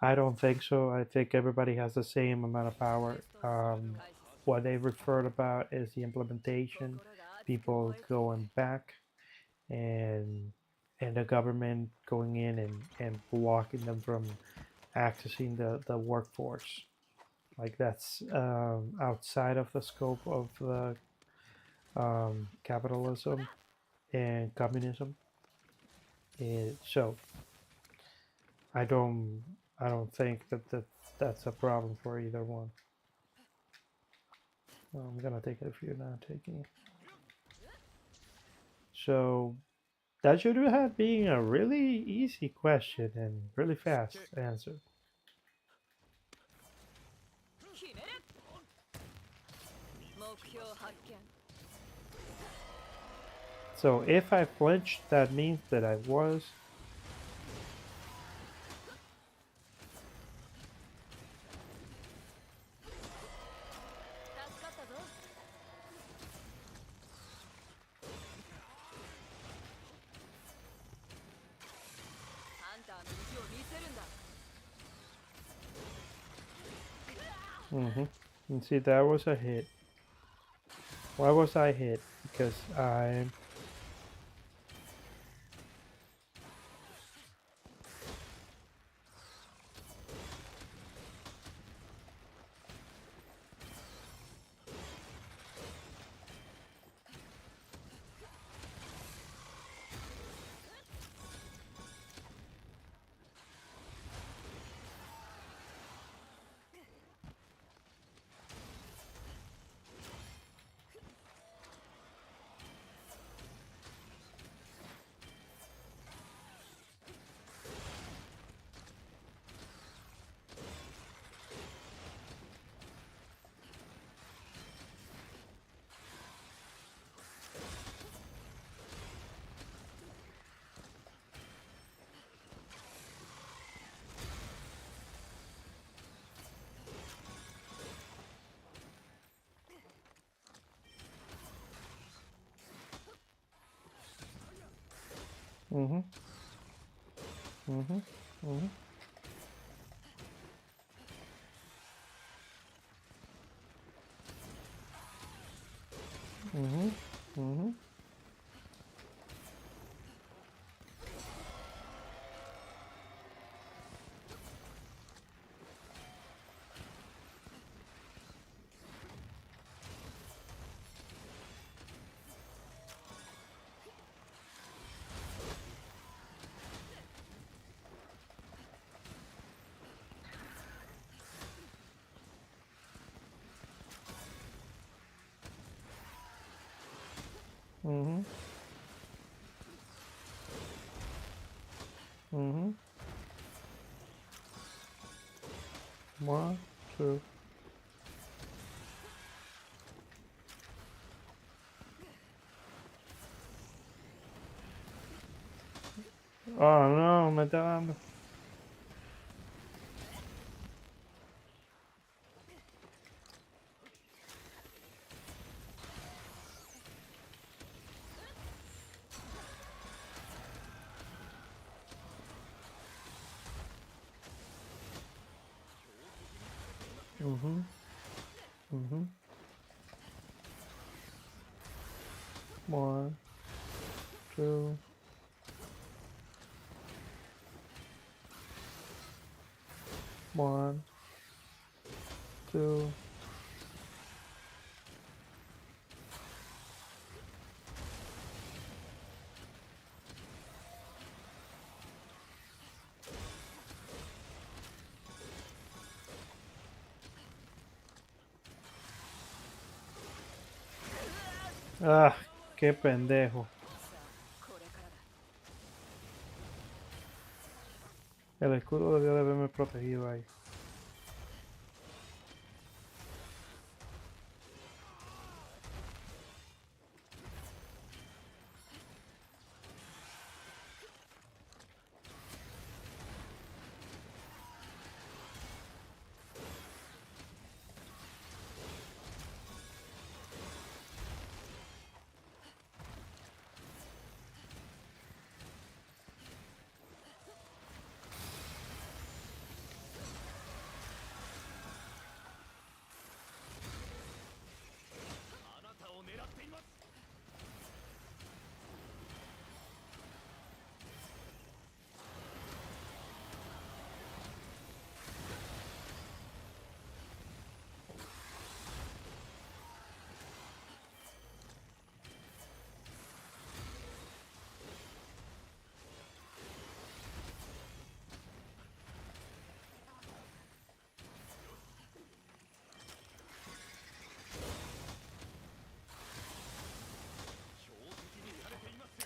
I don't think so. I think everybody has the same amount of power. What they referred about is the implementation, people going back, and the government going in and blocking them from accessing the workforce. Like that's outside of the scope of the capitalism and communism. So I don't think that's a problem for either one. I'm gonna take it if you're not taking it. So that should have been a really easy question and really fast answer. So if I flinched, that means that I was. And see, that was a hit. Why was I hit? Because I'm. Mhm. Mhm. Mhm. Mhm. Mhm. Mhm. Mhm. One, two. Oh no, me está dando. Mhm. Mhm. One, two. One, two. Ah, qué pendejo. El escudo debió de haberme protegido ahí.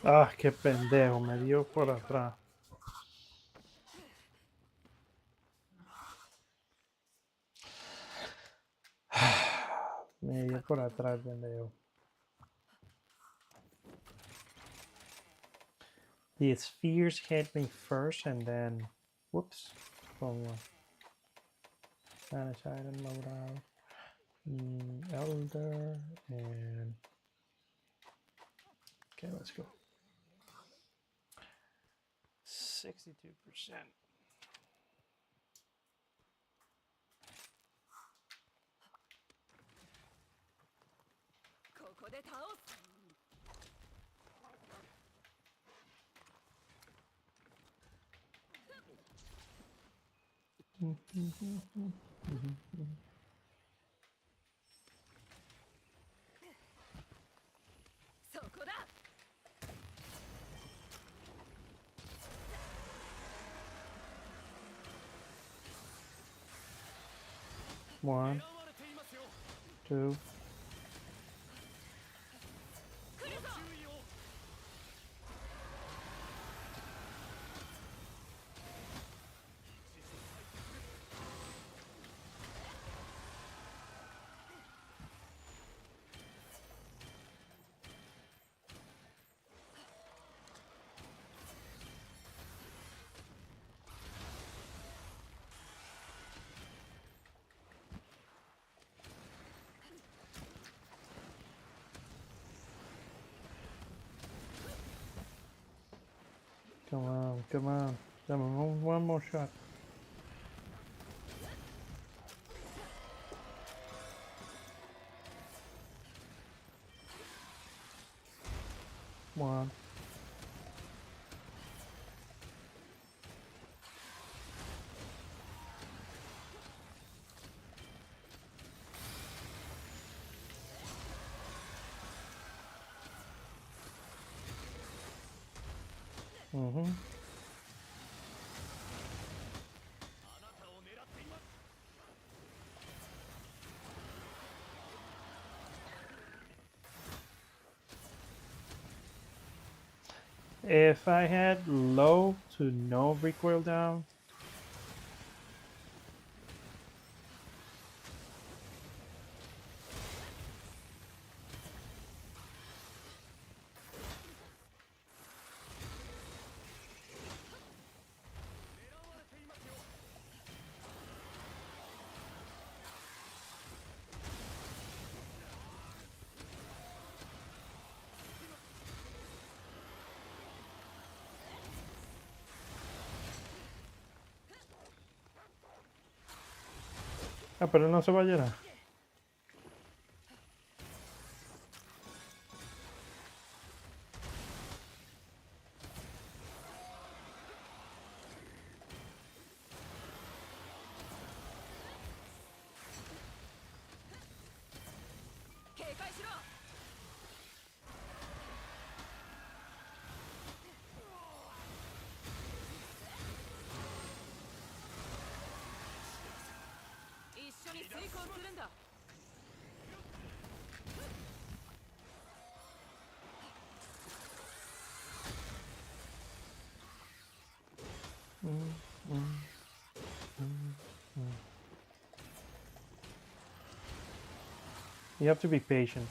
Ah, qué pendejo, me dio por atrás. Me dio por atrás, pendejo. The spheres hit me first and then, whoops, wrong one. Manage item loadout. Elder and okay, let's go. 62%. One, two. Come on, come on. Come on, one more shot. One. Mm-hmm. If I had low to no recoil down, ah, pero no se va a llenar. You have to be patient.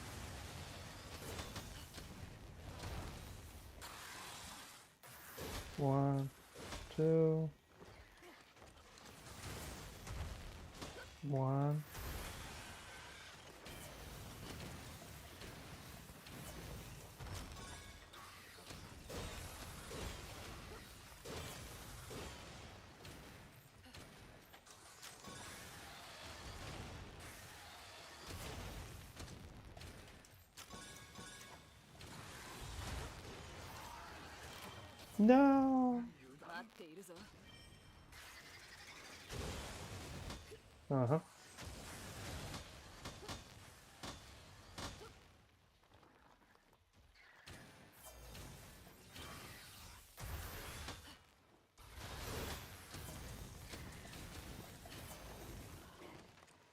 One, two, one. No. Uh-huh.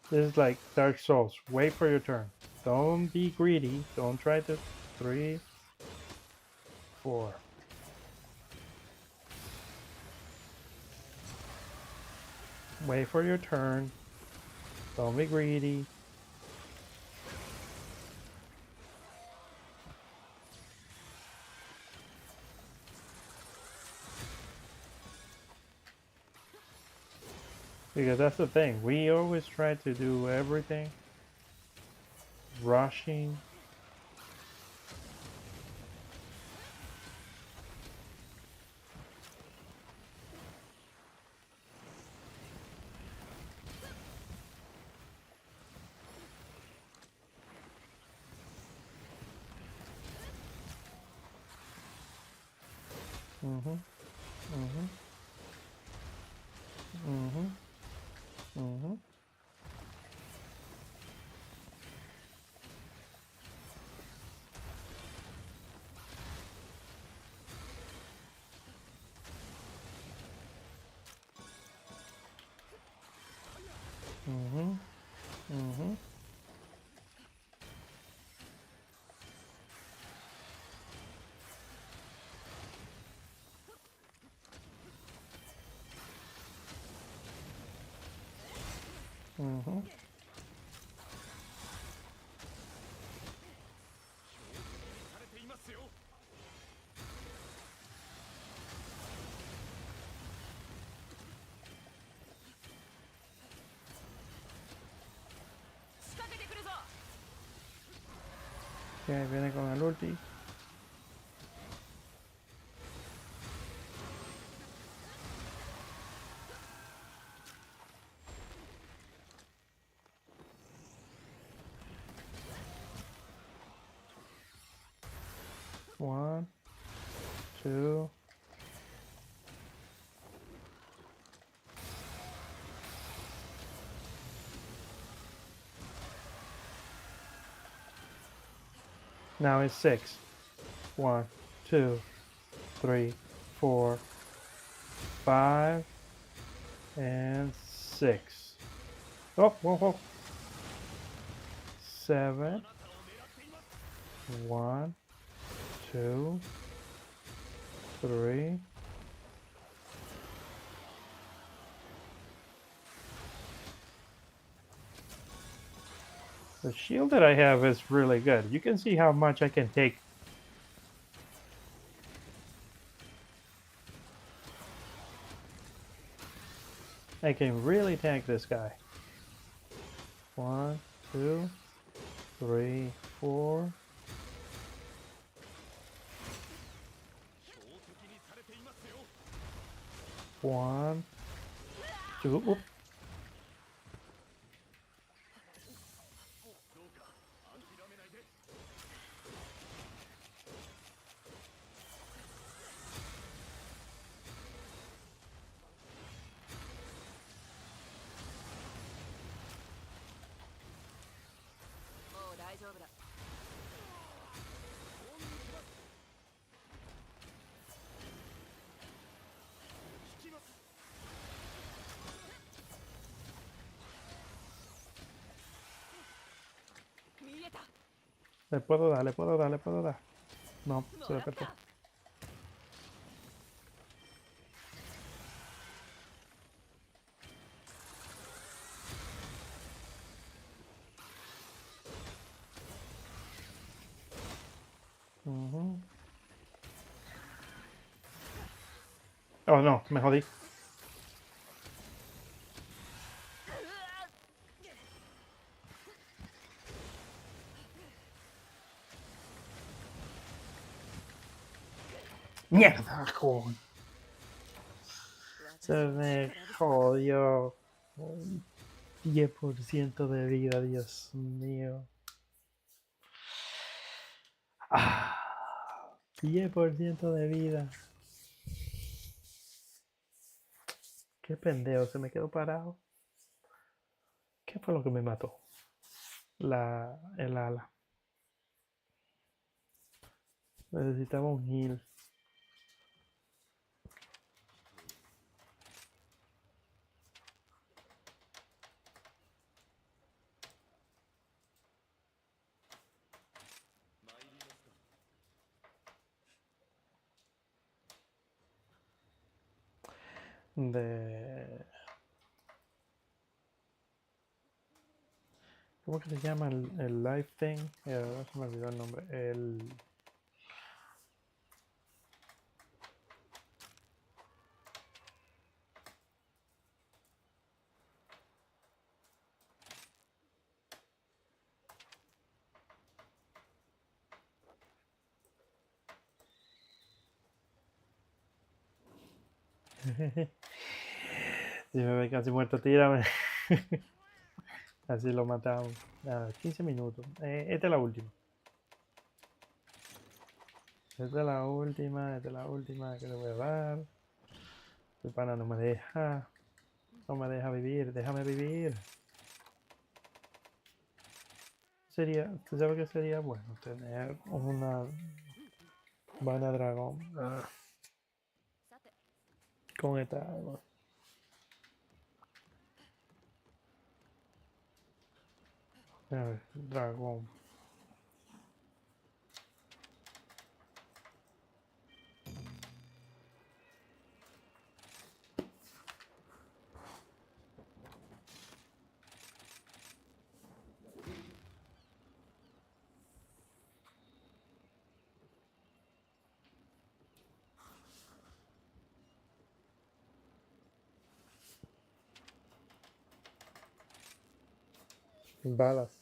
This is like Dark Souls. Wait for your turn. Don't be greedy. Don't try to 3. 4. Wait for your turn. Don't be greedy. Because that's the thing. We always try to do everything. Rushing. Mm-hmm. Mm-hmm. Mm-hmm. Mm-hmm. Mm-hmm. Mm-hmm. Mm-hmm. Okay, viene con el ulti. One, two. Now it's 6. 1, 2, 3, 4, 5, and 6. Oh, whoa, whoa. 7. 1, 2, 3. The shield that I have is really good. You can see how much I can take. I can really tank this guy. 1, 2, 3, 4. 1, 2. Oop. Le puedo dar, le puedo dar, le puedo dar. No, se le cortó. Oh no, me jodí. Mierda, joder. Se me jodió. Un 10% de vida, Dios mío. 10% de vida. Qué pendejo, se me quedó parado. ¿Qué fue lo que me mató? El ala. Necesitaba un heal. de... ¿Cómo que se llama el live thing? Se me olvidó el nombre. El... Si me ve casi muerto, tírame. Así lo matamos. Nada, 15 minutos. Esta es la última. Esta es la última que le voy a dar. El pana no me deja. No me deja vivir. Déjame vivir. ¿Tú sabes que sería bueno tener una vaina dragón con esta arma? A ver, dragón. Balas.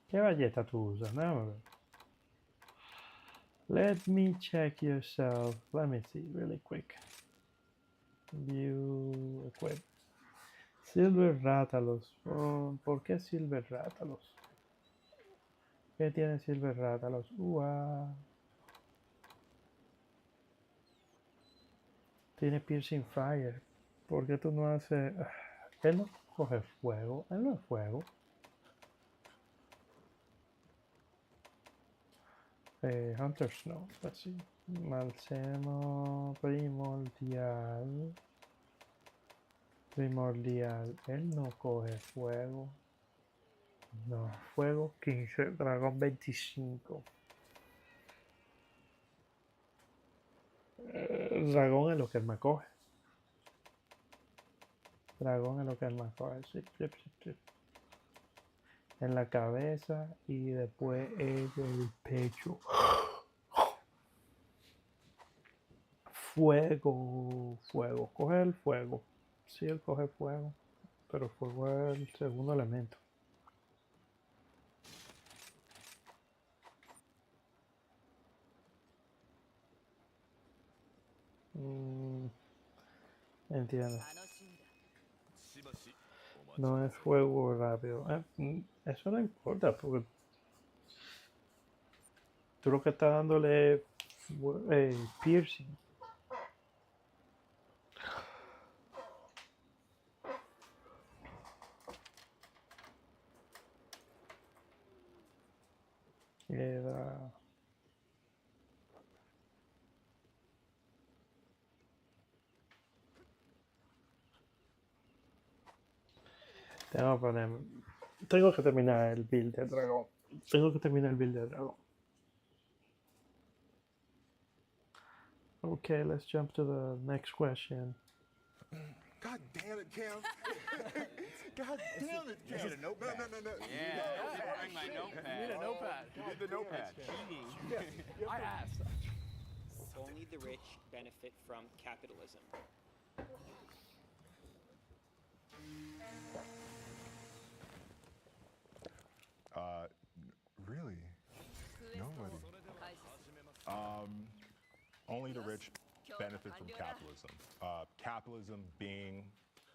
¿Qué ballesta tú usas? Déjame ver. Let me check yourself. Let me see really quick. View equip. Silver Rátalos. Oh, ¿por qué Silver Rátalos? ¿Qué tiene Silver Rátalos? Tiene Piercing Fire. ¿Por qué tú no haces...? Él no coge fuego. Él no es fuego. Hunter Snow. Let's see. Malseno primordial. Primordial. Él no coge fuego. No. Fuego 15. Dragón 25. Dragón es lo que él me coge. Dragón es lo que él me coge. Sí. En la cabeza y después en el pecho. Fuego. Coge el fuego. Sí, él coge fuego. Pero fuego es el segundo elemento. Entiendo. No es fuego rápido. Eso no importa porque tú lo que estás dándole piercing. Tengo que terminar el build de dragón. Okay, let's jump to the next question. God damn it, Cam. God damn it, Cam. You need a notepad. No. Yeah, bring my notepad. You need a notepad. You need the notepad. Cheating. I asked. Only the rich benefit from capitalism. Really? Nobody. Only the rich benefit from capitalism. Capitalism being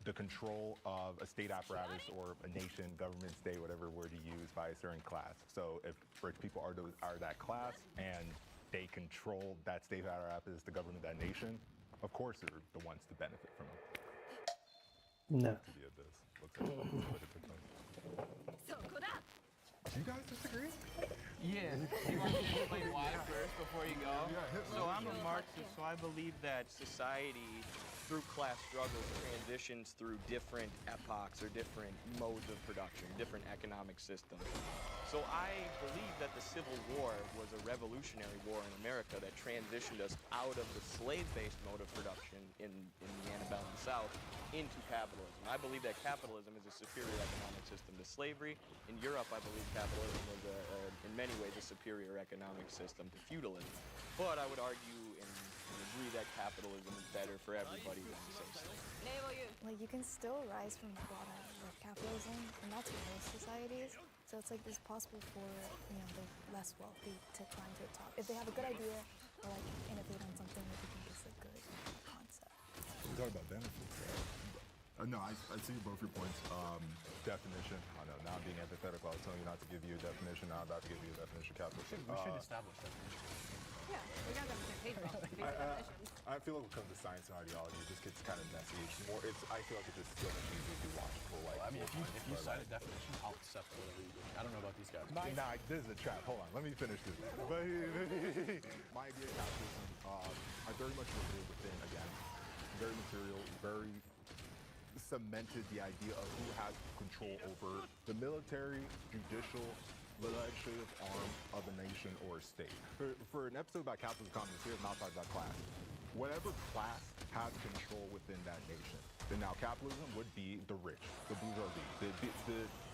the control of a state apparatus or a nation, government, state, whatever word you use, by a certain class. So if rich people are that class and they control that state of that apparatus, the government of that nation, of course they're the ones to benefit from it. No. To the abyss. Let's look at TikTok. Do you guys disagree? Yeah. You want me to explain why first before you go? Yeah, So I'm a Marxist, so I believe that society, through class struggles, transitions through different epochs or different modes of production, different economic systems. So I believe that the Civil War was a revolutionary war in America that transitioned us out of the slave-based mode of production in the antebellum South into capitalism. I believe that capitalism is a superior economic system to slavery. In Europe, I believe capitalism was, in many ways, a superior economic system to feudalism. But I would argue and agree that capitalism is better for everybody than say slavery. Like, you can still rise from the bottom with capitalism, and that's what most societies. So it's like it's possible for, you know, the less wealthy to climb to the top if they have a good idea or like innovate on something that they think is a good concept. We talk about benefits. No, I see both your points. Definition. I know. Now I'm being antithetical. I was telling you not to give you a definition. Now I'm about to give you a definition of capitalism. We should establish definition. Yeah, we got them on the page about basic definitions. I feel like when it comes to science and ideology, it just gets kind of messy. It's more. I feel like it's just so much easier to watch for like. I mean, if you cite a definition, I'll accept whatever you do. I don't know about these guys. Nah, this is a trap. Hold on, let me finish this. My idea of capitalism, I very much look at it within, again, very material, very cemented the idea of who has control over the military, judicial, legislative arm of a nation or a state. For an episode about capitalism communism, here, I'm not talking about class. Whatever class has control within that nation. Then now capitalism would be the rich, the bourgeoisie,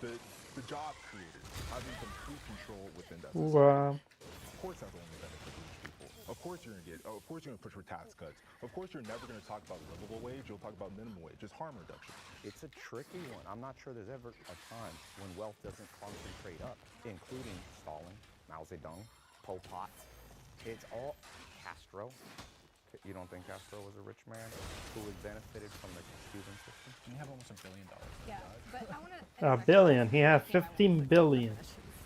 the job creators having complete control within that society. Of course that's only benefit rich people. Of course you're gonna push for tax cuts. Of course you're never gonna talk about livable wage, you'll talk about minimum wage, just harm reduction. It's a tricky one. I'm not sure there's ever a time when wealth doesn't concentrate up, including Stalin, Mao Zedong, Pol Pot. It's all Castro. You don't think Castro was a rich man who was benefited from the Cuban system? You have almost $1 billion. Yeah, but I want to. A billion. He had 15 billion.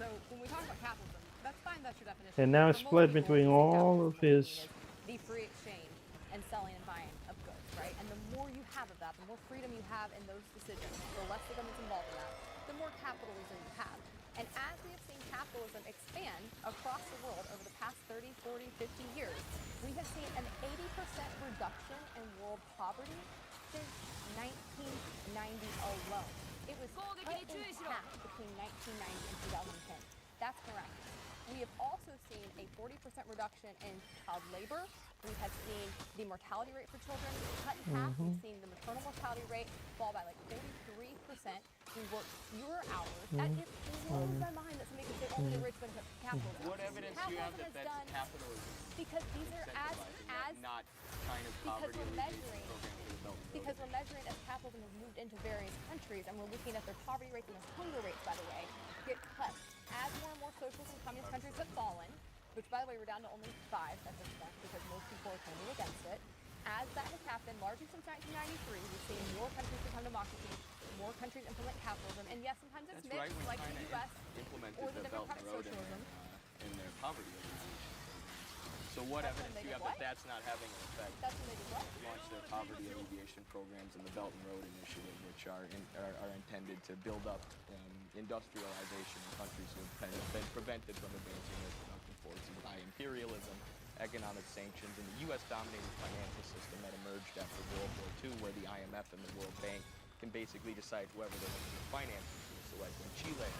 So when we talk about capitalism, that's fine. That's your definition. And now For most split people, between we think all of capitalism his. is the free exchange and selling and buying of goods, right? And the more you have of that, the more freedom you have in those decisions, the less the government's involved in that, the more capitalism you have. And as we have seen capitalism expand across the world over the past 30, 40, 50 years, we have seen an 80% reduction in world poverty since 1990 alone. It was cut in half between 1990 and 2010. That's correct. We have also seen a 40% reduction in child labor. We have seen the mortality rate for children cut in half. We've seen the maternal mortality rate fall by like 43%. We work fewer hours. That it blows my mind that somebody can say only the rich benefit from capitalism. What evidence do you have that that's capitalism? Because these are as not China's poverty alleviation program for the Belt and Road. because we're measuring as capitalism has moved into various countries, and we're looking at their poverty rates and their hunger rates, by the way, get cut. As more and more socialist and communist countries have fallen, which, by the way, we're down to only 5 at this point because most people are turning against it. As that has happened, largely since 1993, we've seen more countries become democracy, more countries implement capitalism, and yes, sometimes it's That's right, mixed, when like China the U.S. implemented or the the Belt and democratic Road socialism. in their poverty alleviation. So what That's when evidence they do you did have what? that that's not having an effect? That's when they did what? Launched their poverty alleviation programs in the Belt and Road Initiative, which are intended to build up industrialization in countries who have been prevented from advancing their productive forces by imperialism, economic sanctions, and the U.S.-dominated financial system that emerged after World War II, where the IMF and the World Bank can basically decide whoever they want to finance. So like when Chile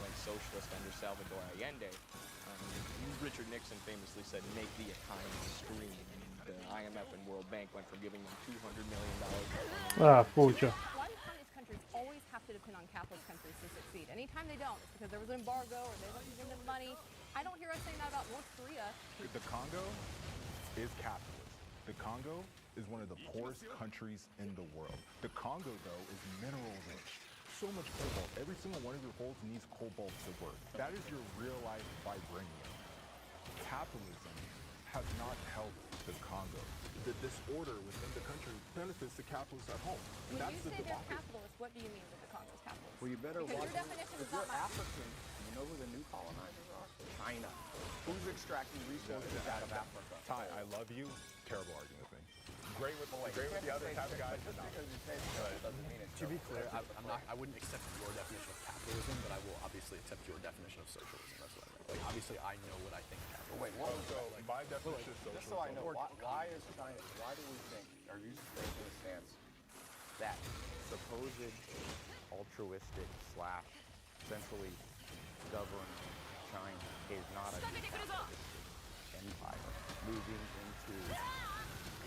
went socialist under Salvador Allende, Richard Nixon famously said, "Make the economy scream." And the IMF and World Bank went from giving them $200 million. Pucha. Why do communist countries always have to depend on capitalist countries to succeed? Anytime they don't, it's because there was an embargo or they weren't giving them money. I don't hear us saying that about North Korea. The Congo is capitalist. The Congo is one of the poorest countries in the world. The Congo, though, is mineral rich. So much cobalt. Every single one of your holes needs cobalt to work. That is your real-life vibranium. Capitalism has not helped the Congo. The disorder within the country benefits the capitalists at home. When That's you the say they're democracy. capitalist, what do you mean that the Congo's capitalist? Well, you better Because watch your definition if is not you're mine. African, you know who the new colonizers are? China. Who's extracting resources out of Africa? Ty, I love you. Terrible arguing with me. Great with the other type of guys. Just because you say it doesn't mean it. To be clear, I wouldn't accept your definition of capitalism, but I will obviously accept your definition of socialism. That's what I mean. Like, obviously, I know what I think capitalism. Wait, what? So my definition of Just so I socialism. know, why is China? Why do we think? Are you just taking a stance that supposed altruistic / centrally governed China is not a capitalistic empire moving into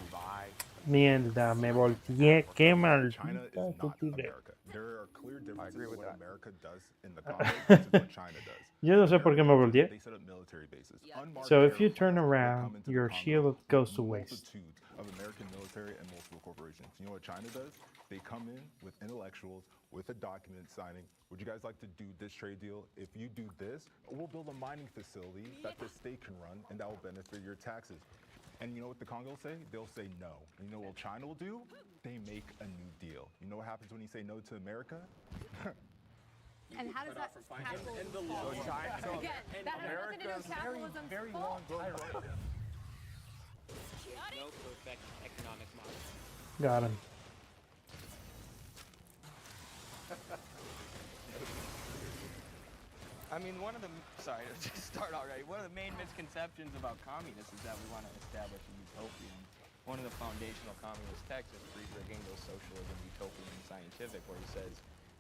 divide? Mierda, me volteé. Qué China maldita is not estupidez. America. There are clear differences agree in with what that. America does in the Congo versus what China does. Yo no sé por qué me volteé. They set up military bases. So if you turn Unmarked around, come into the your Congo shield with goes to waste. multitudes of American military and multiple corporations. You know what China does? They come in with intellectuals, with a document signing. Would you guys like to do this trade deal? If you do this, we'll build a mining facility that the state can run, and that will benefit your taxes. And you know what the Congo will say? They'll say no. And you know what China will do? They make a new deal. You know what happens when you say no to America? And how does that capitalism And the fall? law. Again, that has nothing to do with capitalism. Very long road. No perfect economic model. Got him. I mean, sorry to just start already. One of the main misconceptions about communists is that we want to establish a utopian. One of the foundational communist texts is Friedrich Engels' Socialism, Utopian and Scientific, where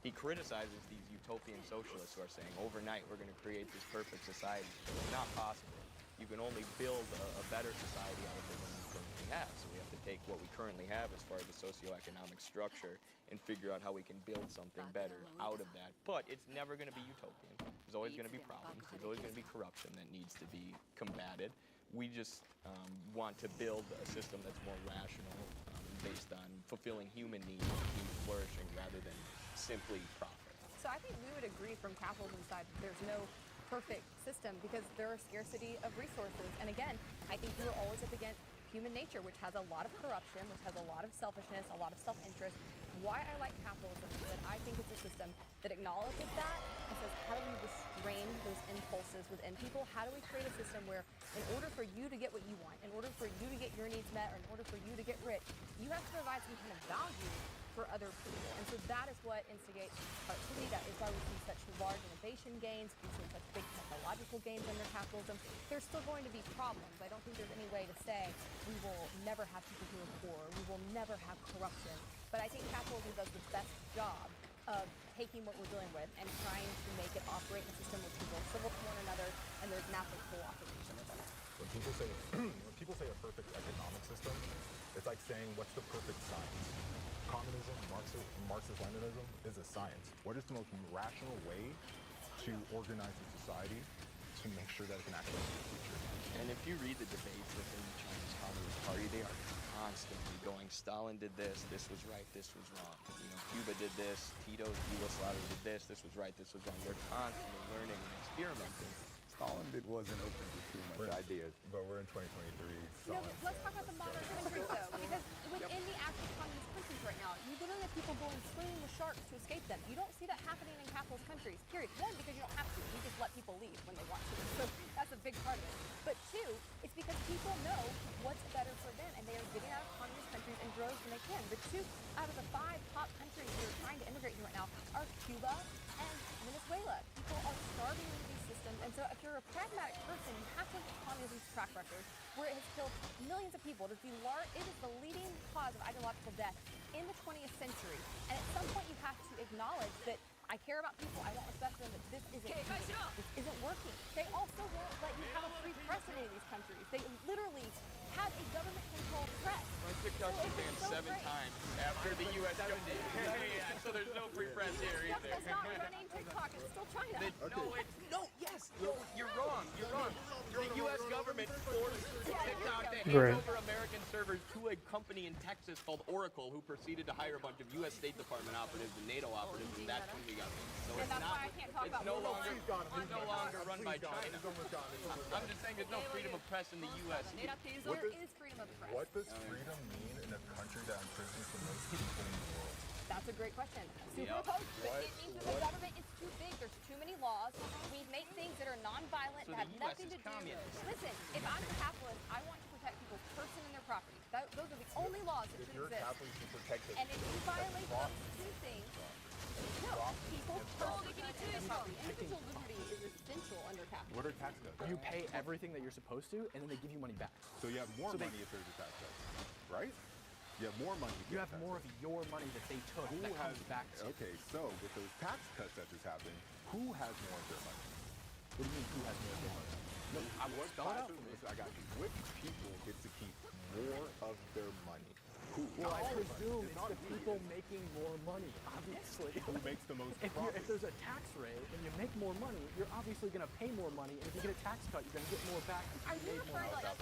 he criticizes these utopian socialists who are saying, overnight we're going to create this perfect society. It's not possible. You can only build a better society out of the one we currently have. So we have to take what we currently have as far as the socioeconomic structure and figure out how we can build something better out of that. But it's never going to be utopian. There's always going to be problems. There's always going to be corruption that needs to be combated. We just want to build a system that's more rational, based on fulfilling human needs and human flourishing rather than simply profit. So I think we would agree from capitalism side that there's no perfect system because there are scarcity of resources. And again, I think we're always up against human nature, which has a lot of corruption, which has a lot of selfishness, a lot of self-interest. Why I like capitalism is that I think it's a system that acknowledges that and says, how do we restrain those impulses within people? How do we create a system where in order for you to get what you want, in order for you to get your needs met, or in order for you to get rich, you have to provide some kind of value for other people. And so that is what instigates productivity. That is why we see such large innovation gains. We see such big technological gains under capitalism. There's still going to be problems. I don't think there's any way to say we will never have people who are poor. We will never have corruption. But I think capitalism does the best job of taking what we're dealing with and trying to make it operate in a system where people are civil to one another and there's natural cooperation within it. When people say a perfect economic system, it's like saying, what's the perfect science? Communism, Marxist-Leninism is a science. What is the most rational way to organize a society to make sure that it can actually be the future? And if you read the debates within the Chinese Communist Party, they are constantly going, Stalin did this was right, this was wrong. You know, Cuba did this, Yugoslavia did this was right, this was wrong. They're constantly learning and experimenting. Stalin wasn't open to too much ideas. But we're in 2023. No, but let's talk about the modern countries though, because within the active communist countries right now, you literally have people going swimming with sharks to escape them. You don't see that happening in capitalist countries, period. One, because you don't have to. You just let people leave when they want to. So that's a big part of it. But two, it's because people know what's better for them, and they are getting out of communist countries in droves when they can. The 2 out of the 5 top countries who are trying to immigrate here right now are Cuba and Venezuela. People are starving in these systems, and so if you're a pragmatic person, you have to look at communism's track record, where it has killed millions of people. It is the leading cause of ideological death in the 20th century. And at some point, you have to acknowledge that I care about people. I want what's best for them, but this isn't working. They also won't let you have a free press in any of these countries. They literally have a government-controlled press. My TikTok was banned 7 times after the U.S. government. Yeah, so there's no free press here Stuff either. that's not running TikTok. It's still China. You're wrong. The U.S. government forced TikTok to hand Great. over American servers to a company in Texas called Oracle, who proceeded to hire a bunch of U.S. State Department operatives and NATO operatives, and that's when we got banned. So And that's why I can't talk about no Oracle. longer run by China. I'm just saying there's no freedom of press in the U.S. There is freedom of the press. What does freedom mean in a country that imprisons the most people in the world? That's a great question. Superimposed, but it means that the government is too big. There's too many laws. We make things that are non-violent, that have nothing to do. Listen, if I'm a capitalist, I want to protect people's person and their property. Those are the only laws that should exist. And if you violate those two things, no, people's property. Individual liberty is essential under capitalism. What are tax cuts? You pay everything that you're supposed to, and then they give you money back. So you have more money if there's a tax cut, right? You have more money. You have more of your money that they took that comes back to you. Okay, so with those tax cuts that just happened, who has more of their money? What do you mean, who has more of their money? No, I will spell it out for me. I got you. Which people get to keep more of their money? Who? Well, I presume it's the people making more money, obviously. Who makes the most If profit? there's a tax rate and you make more money, you're obviously going to pay more money. And if you get a tax cut, you're going to get more back. Are you referring to tax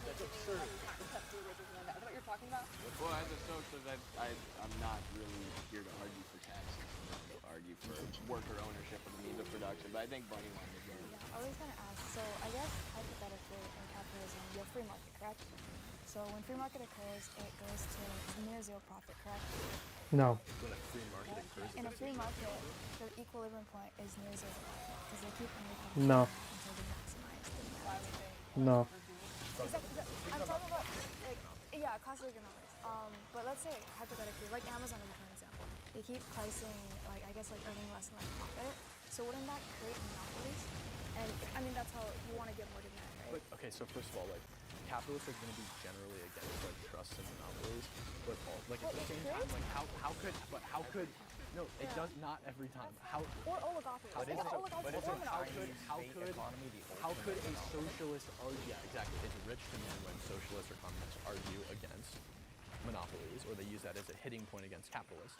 That's absurd. tax cuts to the rich? Is that what you're talking about? Well, as a socialist, I'm not really here to argue for taxes. I'm argue for worker ownership of the means of production. But I think Bunny wanted to go. I was going to ask, so I guess hypothetically in capitalism, you have free market, correct? So when free market occurs, it goes to near zero profit, correct? No. When a free market occurs, In a free market, the equilibrium point is near zero profit because they keep undercutting No. until they maximize the profit. No. I'm talking about, like, yeah, cost of economics. But let's say, hypothetically, like Amazon is a prime example. They keep pricing, like, I guess, like, earning less and less profit. So wouldn't that create monopolies? And, I mean, that's how you want to get more demand, right? But, okay, so first of all, like, capitalists are going to be generally against, like, trusts and monopolies. But, like, at the same time, like, how could, no, it does not every time. Or oligopolies. How could a monopoly? socialist argue? Yeah, exactly. It's rich to me when socialists or communists argue against monopolies, or they use that as a hitting point against capitalists.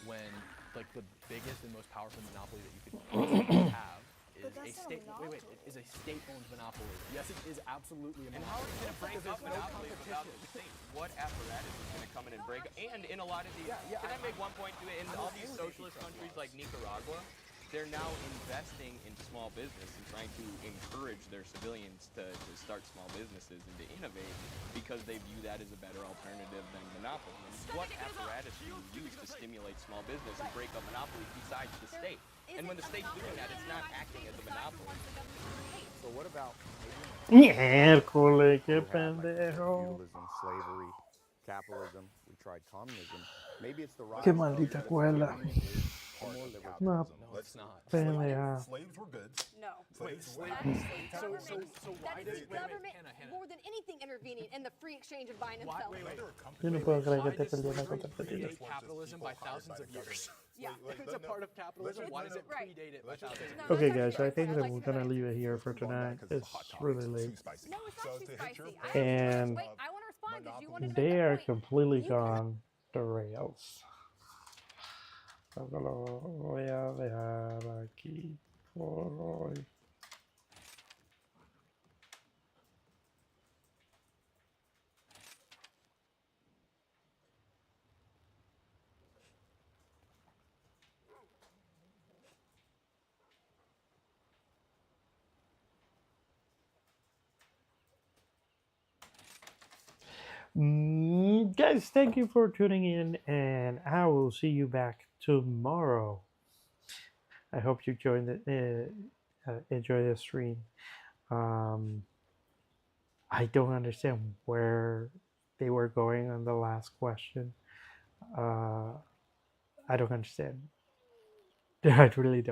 When, like, the biggest and most powerful monopoly that you could possibly have is a state. Wait, it is a state-owned monopoly. Yes, it is absolutely a monopoly. And how are you going to break up monopolies without the state? What apparatus is going to come in and break? And in a lot of these, can I make one point to it? In all these socialist countries like Nicaragua, they're now investing in small business and trying to encourage their civilians to start small businesses and to innovate because they view that as a better alternative than monopoly. And what apparatus do you use to stimulate small business and break up monopolies besides the state? And when the state's doing that, it's not acting as a monopoly. So what about Miércoles, qué we had, like, pendejo. feudalism, slavery, capitalism? We tried communism. Maybe it's the rise Qué of maldita escuela. Part of No, capitalism. No, it's not. pendeja. Slaves were goods. No. Wait, Slaves slavery. Government, So why that does is the government Hannah. more than anything intervening in the free exchange of buying and Why, selling. wait. Yo no puedo creer Why que te does perdieras slavery contra Petito. predate capitalism by thousands of years? Yeah. If it's a part of capitalism, why does it Right. predate it by thousands of years? No, Okay, that's guys, I actually think I'd that like we're to know gonna that. leave it here for tonight. It's really late. No, it's not So too to hit spicy. your I point, And wait, I want to respond because you wanted to they make are a point. completely gone the rails. Creo que lo voy a dejar aquí por hoy. Guys, thank you for tuning in, and I will see you back tomorrow. I hope you enjoy the stream. I don't understand where they were going on the last question. I don't understand. I really don't.